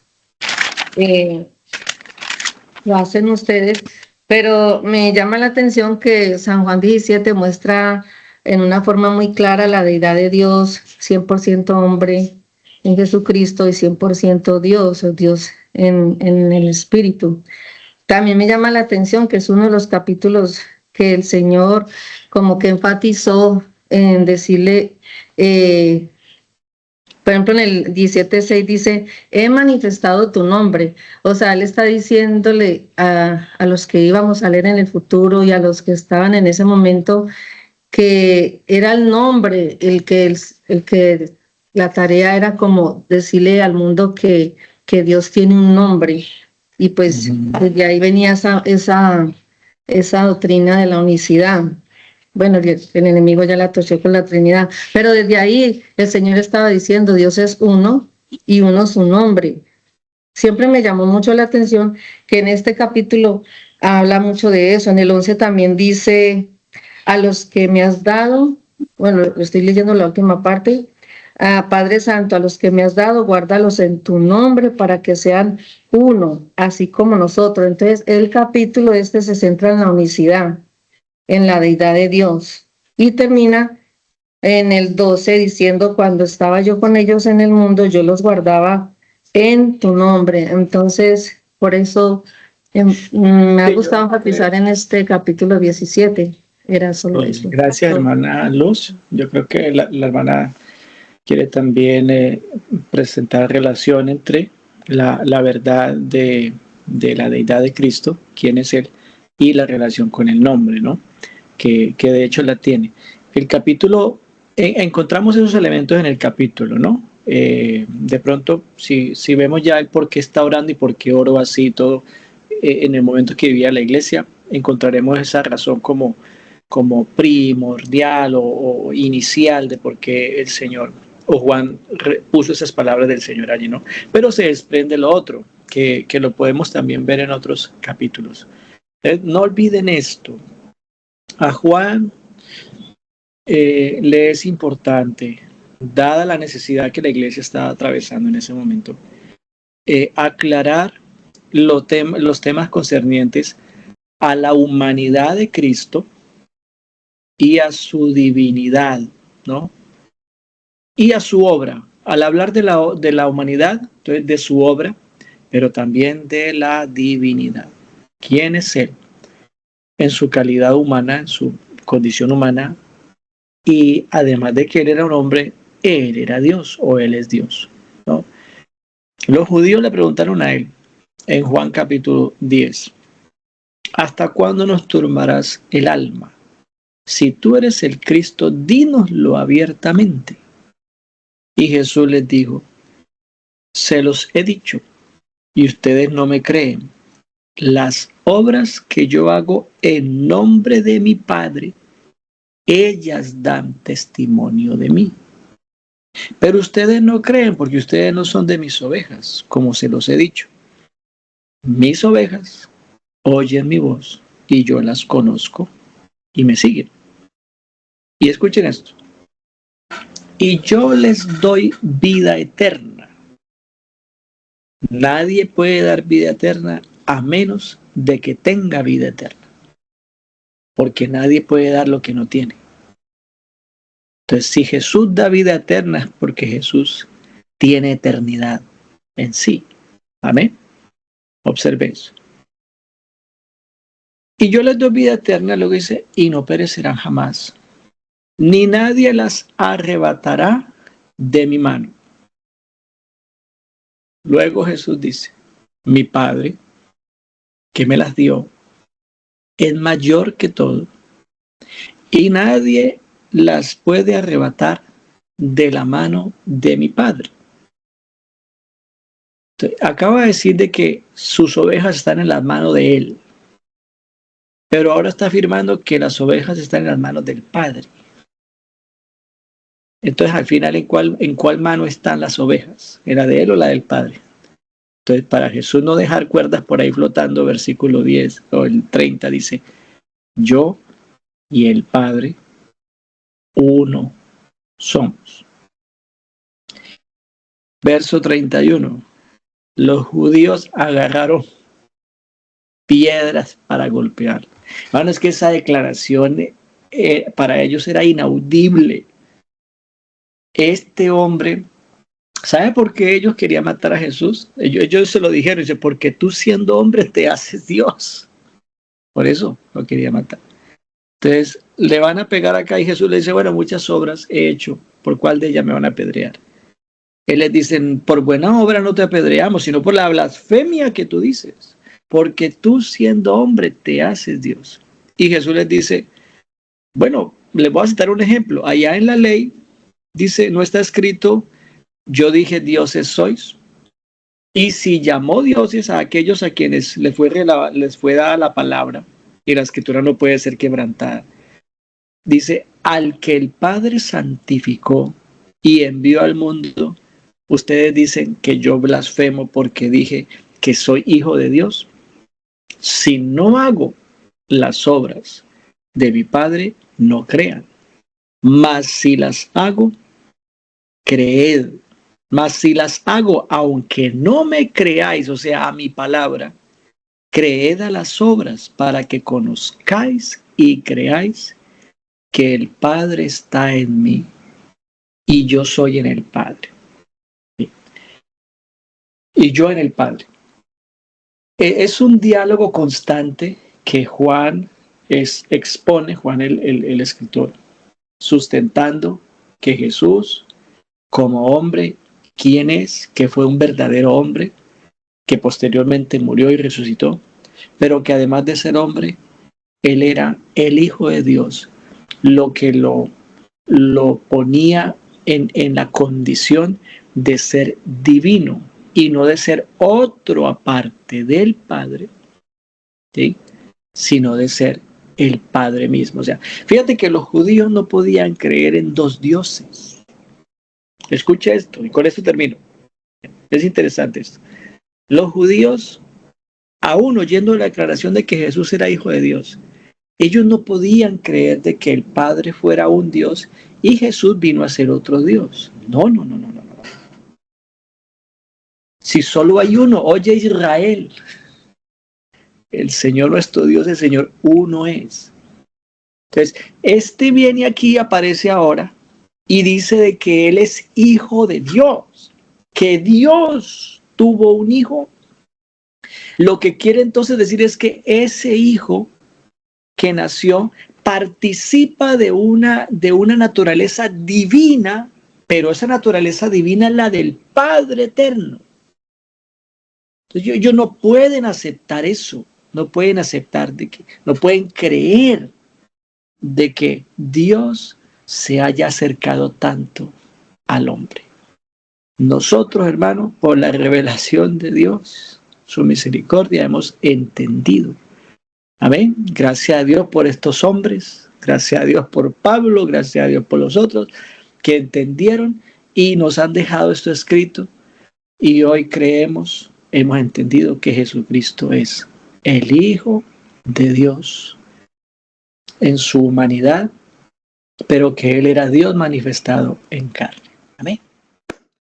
lo hacen ustedes, pero me llama la atención que San Juan 17 muestra en una forma muy clara la deidad de Dios, 100% hombre en Jesucristo y 100% Dios, o Dios en el Espíritu. También me llama la atención que es uno de los capítulos que el Señor como que enfatizó en decirle, por ejemplo, en el 17:6 dice, he manifestado tu nombre. O sea, él está diciéndole a los que íbamos a leer en el futuro y a los que estaban en ese momento que era el nombre, el que la tarea era como decirle al mundo que Dios tiene un nombre. Y pues desde ahí venía esa doctrina de la unicidad. Bueno, el enemigo ya la tosió con la Trinidad, pero desde ahí el Señor estaba diciendo, Dios es uno y uno su nombre. Siempre me llamó mucho la atención que en este capítulo habla mucho de eso. En el 11 también dice, a los que me has dado, bueno, estoy leyendo la última parte, Padre Santo, a los que me has dado, guárdalos en tu nombre para que sean uno, así como nosotros. Entonces, el capítulo se centra en la unicidad, en la deidad de Dios. Y termina en el 12 diciendo, cuando estaba yo con ellos en el mundo, yo los guardaba en tu nombre. Entonces, por eso me ha gustado enfatizar en este capítulo 17. Era solo eso. Gracias, hermana Luz. Yo creo que la hermana quiere también presentar relación entre la verdad de la deidad de Cristo, quién es Él, y la relación con el nombre, ¿no? Que de hecho la tiene. El capítulo, encontramos esos elementos en el capítulo, ¿no? De pronto, si vemos ya el por qué está orando y por qué oró así y todo, en el momento que vivía la iglesia, encontraremos esa razón como primordial o inicial de por qué el Señor o Juan puso esas palabras del Señor allí, ¿no? Pero se desprende lo otro, que lo podemos también ver en otros capítulos. No olviden esto. A Juan le es importante, dada la necesidad que la iglesia está atravesando en ese momento, aclarar los temas concernientes a la humanidad de Cristo y a su divinidad, ¿no? Y a su obra. Al hablar de la humanidad, entonces de su obra, pero también de la divinidad. ¿Quién es Él? En su calidad humana, en su condición humana, y además de que Él era un hombre, Él era Dios o Él es Dios, ¿no? Los judíos le preguntaron a Él en Juan capítulo 10, ¿hasta cuándo nos turbarás el alma? Si tú eres el Cristo, dínoslo abiertamente. Y Jesús les dijo, se los he dicho y ustedes no me creen. Las obras que yo hago en nombre de mi Padre, ellas dan testimonio de mí. Pero ustedes no creen porque ustedes no son de mis ovejas, como se los he dicho. Mis ovejas oyen mi voz y yo las conozco y me siguen. Y escuchen esto. Y yo les doy vida eterna. Nadie puede dar vida eterna a menos de que tenga vida eterna. Porque nadie puede dar lo que no tiene. Entonces, si Jesús da vida eterna es porque Jesús tiene eternidad en sí. Amén. Observe eso. Y yo les doy vida eterna, luego dice, y no perecerán jamás. Ni nadie las arrebatará de mi mano. Luego Jesús dice, mi Padre, que me las dio, es mayor que todo, y nadie las puede arrebatar de la mano de mi Padre. Entonces, acaba de decir de que sus ovejas están en las manos de Él, pero ahora está afirmando que las ovejas están en las manos del Padre. Entonces, al final, ¿en cuál mano están las ovejas? ¿En la de Él o la del Padre? Entonces, para Jesús no dejar cuerdas por ahí flotando, versículo 10 o el 30 dice, yo y el Padre, uno somos. Verso 31. Los judíos agarraron piedras para golpear. Hermano, es que esa declaración para ellos era inaudible. Este hombre, ¿sabe por qué ellos querían matar a Jesús? Ellos se lo dijeron, dice, porque tú siendo hombre te haces Dios. Por eso lo quería matar. Entonces le van a pegar acá y Jesús le dice, bueno, muchas obras he hecho, ¿por cuál de ellas me van a apedrear? Él les dice, por buena obra no te apedreamos, sino por la blasfemia que tú dices, porque tú siendo hombre te haces Dios. Y Jesús les dice, bueno, les voy a citar un ejemplo. Allá en la ley dice, no está escrito, yo dije dioses sois. Y si llamó dioses a aquellos a quienes les fue dada la palabra, y la escritura no puede ser quebrantada, dice, al que el Padre santificó y envió al mundo, ustedes dicen que yo blasfemo porque dije que soy hijo de Dios. Si no hago las obras de mi Padre, no crean. Mas si las hago, creed. Mas si las hago, aunque no me creáis, o sea, a mi palabra, creed a las obras para que conozcáis y creáis que el Padre está en mí y yo soy en el Padre. Y yo en el Padre. Es un diálogo constante que Juan expone, Juan el escritor, sustentando que Jesús, como hombre, quién es, que fue un verdadero hombre, que posteriormente murió y resucitó, pero que además de ser hombre, él era el Hijo de Dios, lo que lo ponía en la condición de ser divino y no de ser otro aparte del Padre, ¿sí? Sino de ser el Padre mismo. O sea, fíjate que los judíos no podían creer en dos dioses. Escucha esto y con esto termino. Es interesante esto. Los judíos, aún oyendo la declaración de que Jesús era hijo de Dios, ellos no podían creer de que el Padre fuera un Dios y Jesús vino a ser otro Dios. No. Si solo hay uno, oye Israel, el Señor nuestro Dios, el Señor uno es. Entonces, este viene aquí, aparece ahora y dice de que Él es hijo de Dios, que Dios tuvo un hijo. Lo que quiere entonces decir es que ese hijo que nació participa de una naturaleza divina, pero esa naturaleza divina es la del Padre eterno. Entonces ellos no pueden aceptar eso, no pueden aceptar no pueden creer de que Dios se haya acercado tanto al hombre. Nosotros, hermanos, por la revelación de Dios, su misericordia, hemos entendido. Amén. Gracias a Dios por estos hombres, gracias a Dios por Pablo, gracias a Dios por los otros que entendieron y nos han dejado esto escrito. Y hoy creemos, hemos entendido que Jesucristo es el Hijo de Dios en su humanidad, pero que Él era Dios manifestado en carne. Amén.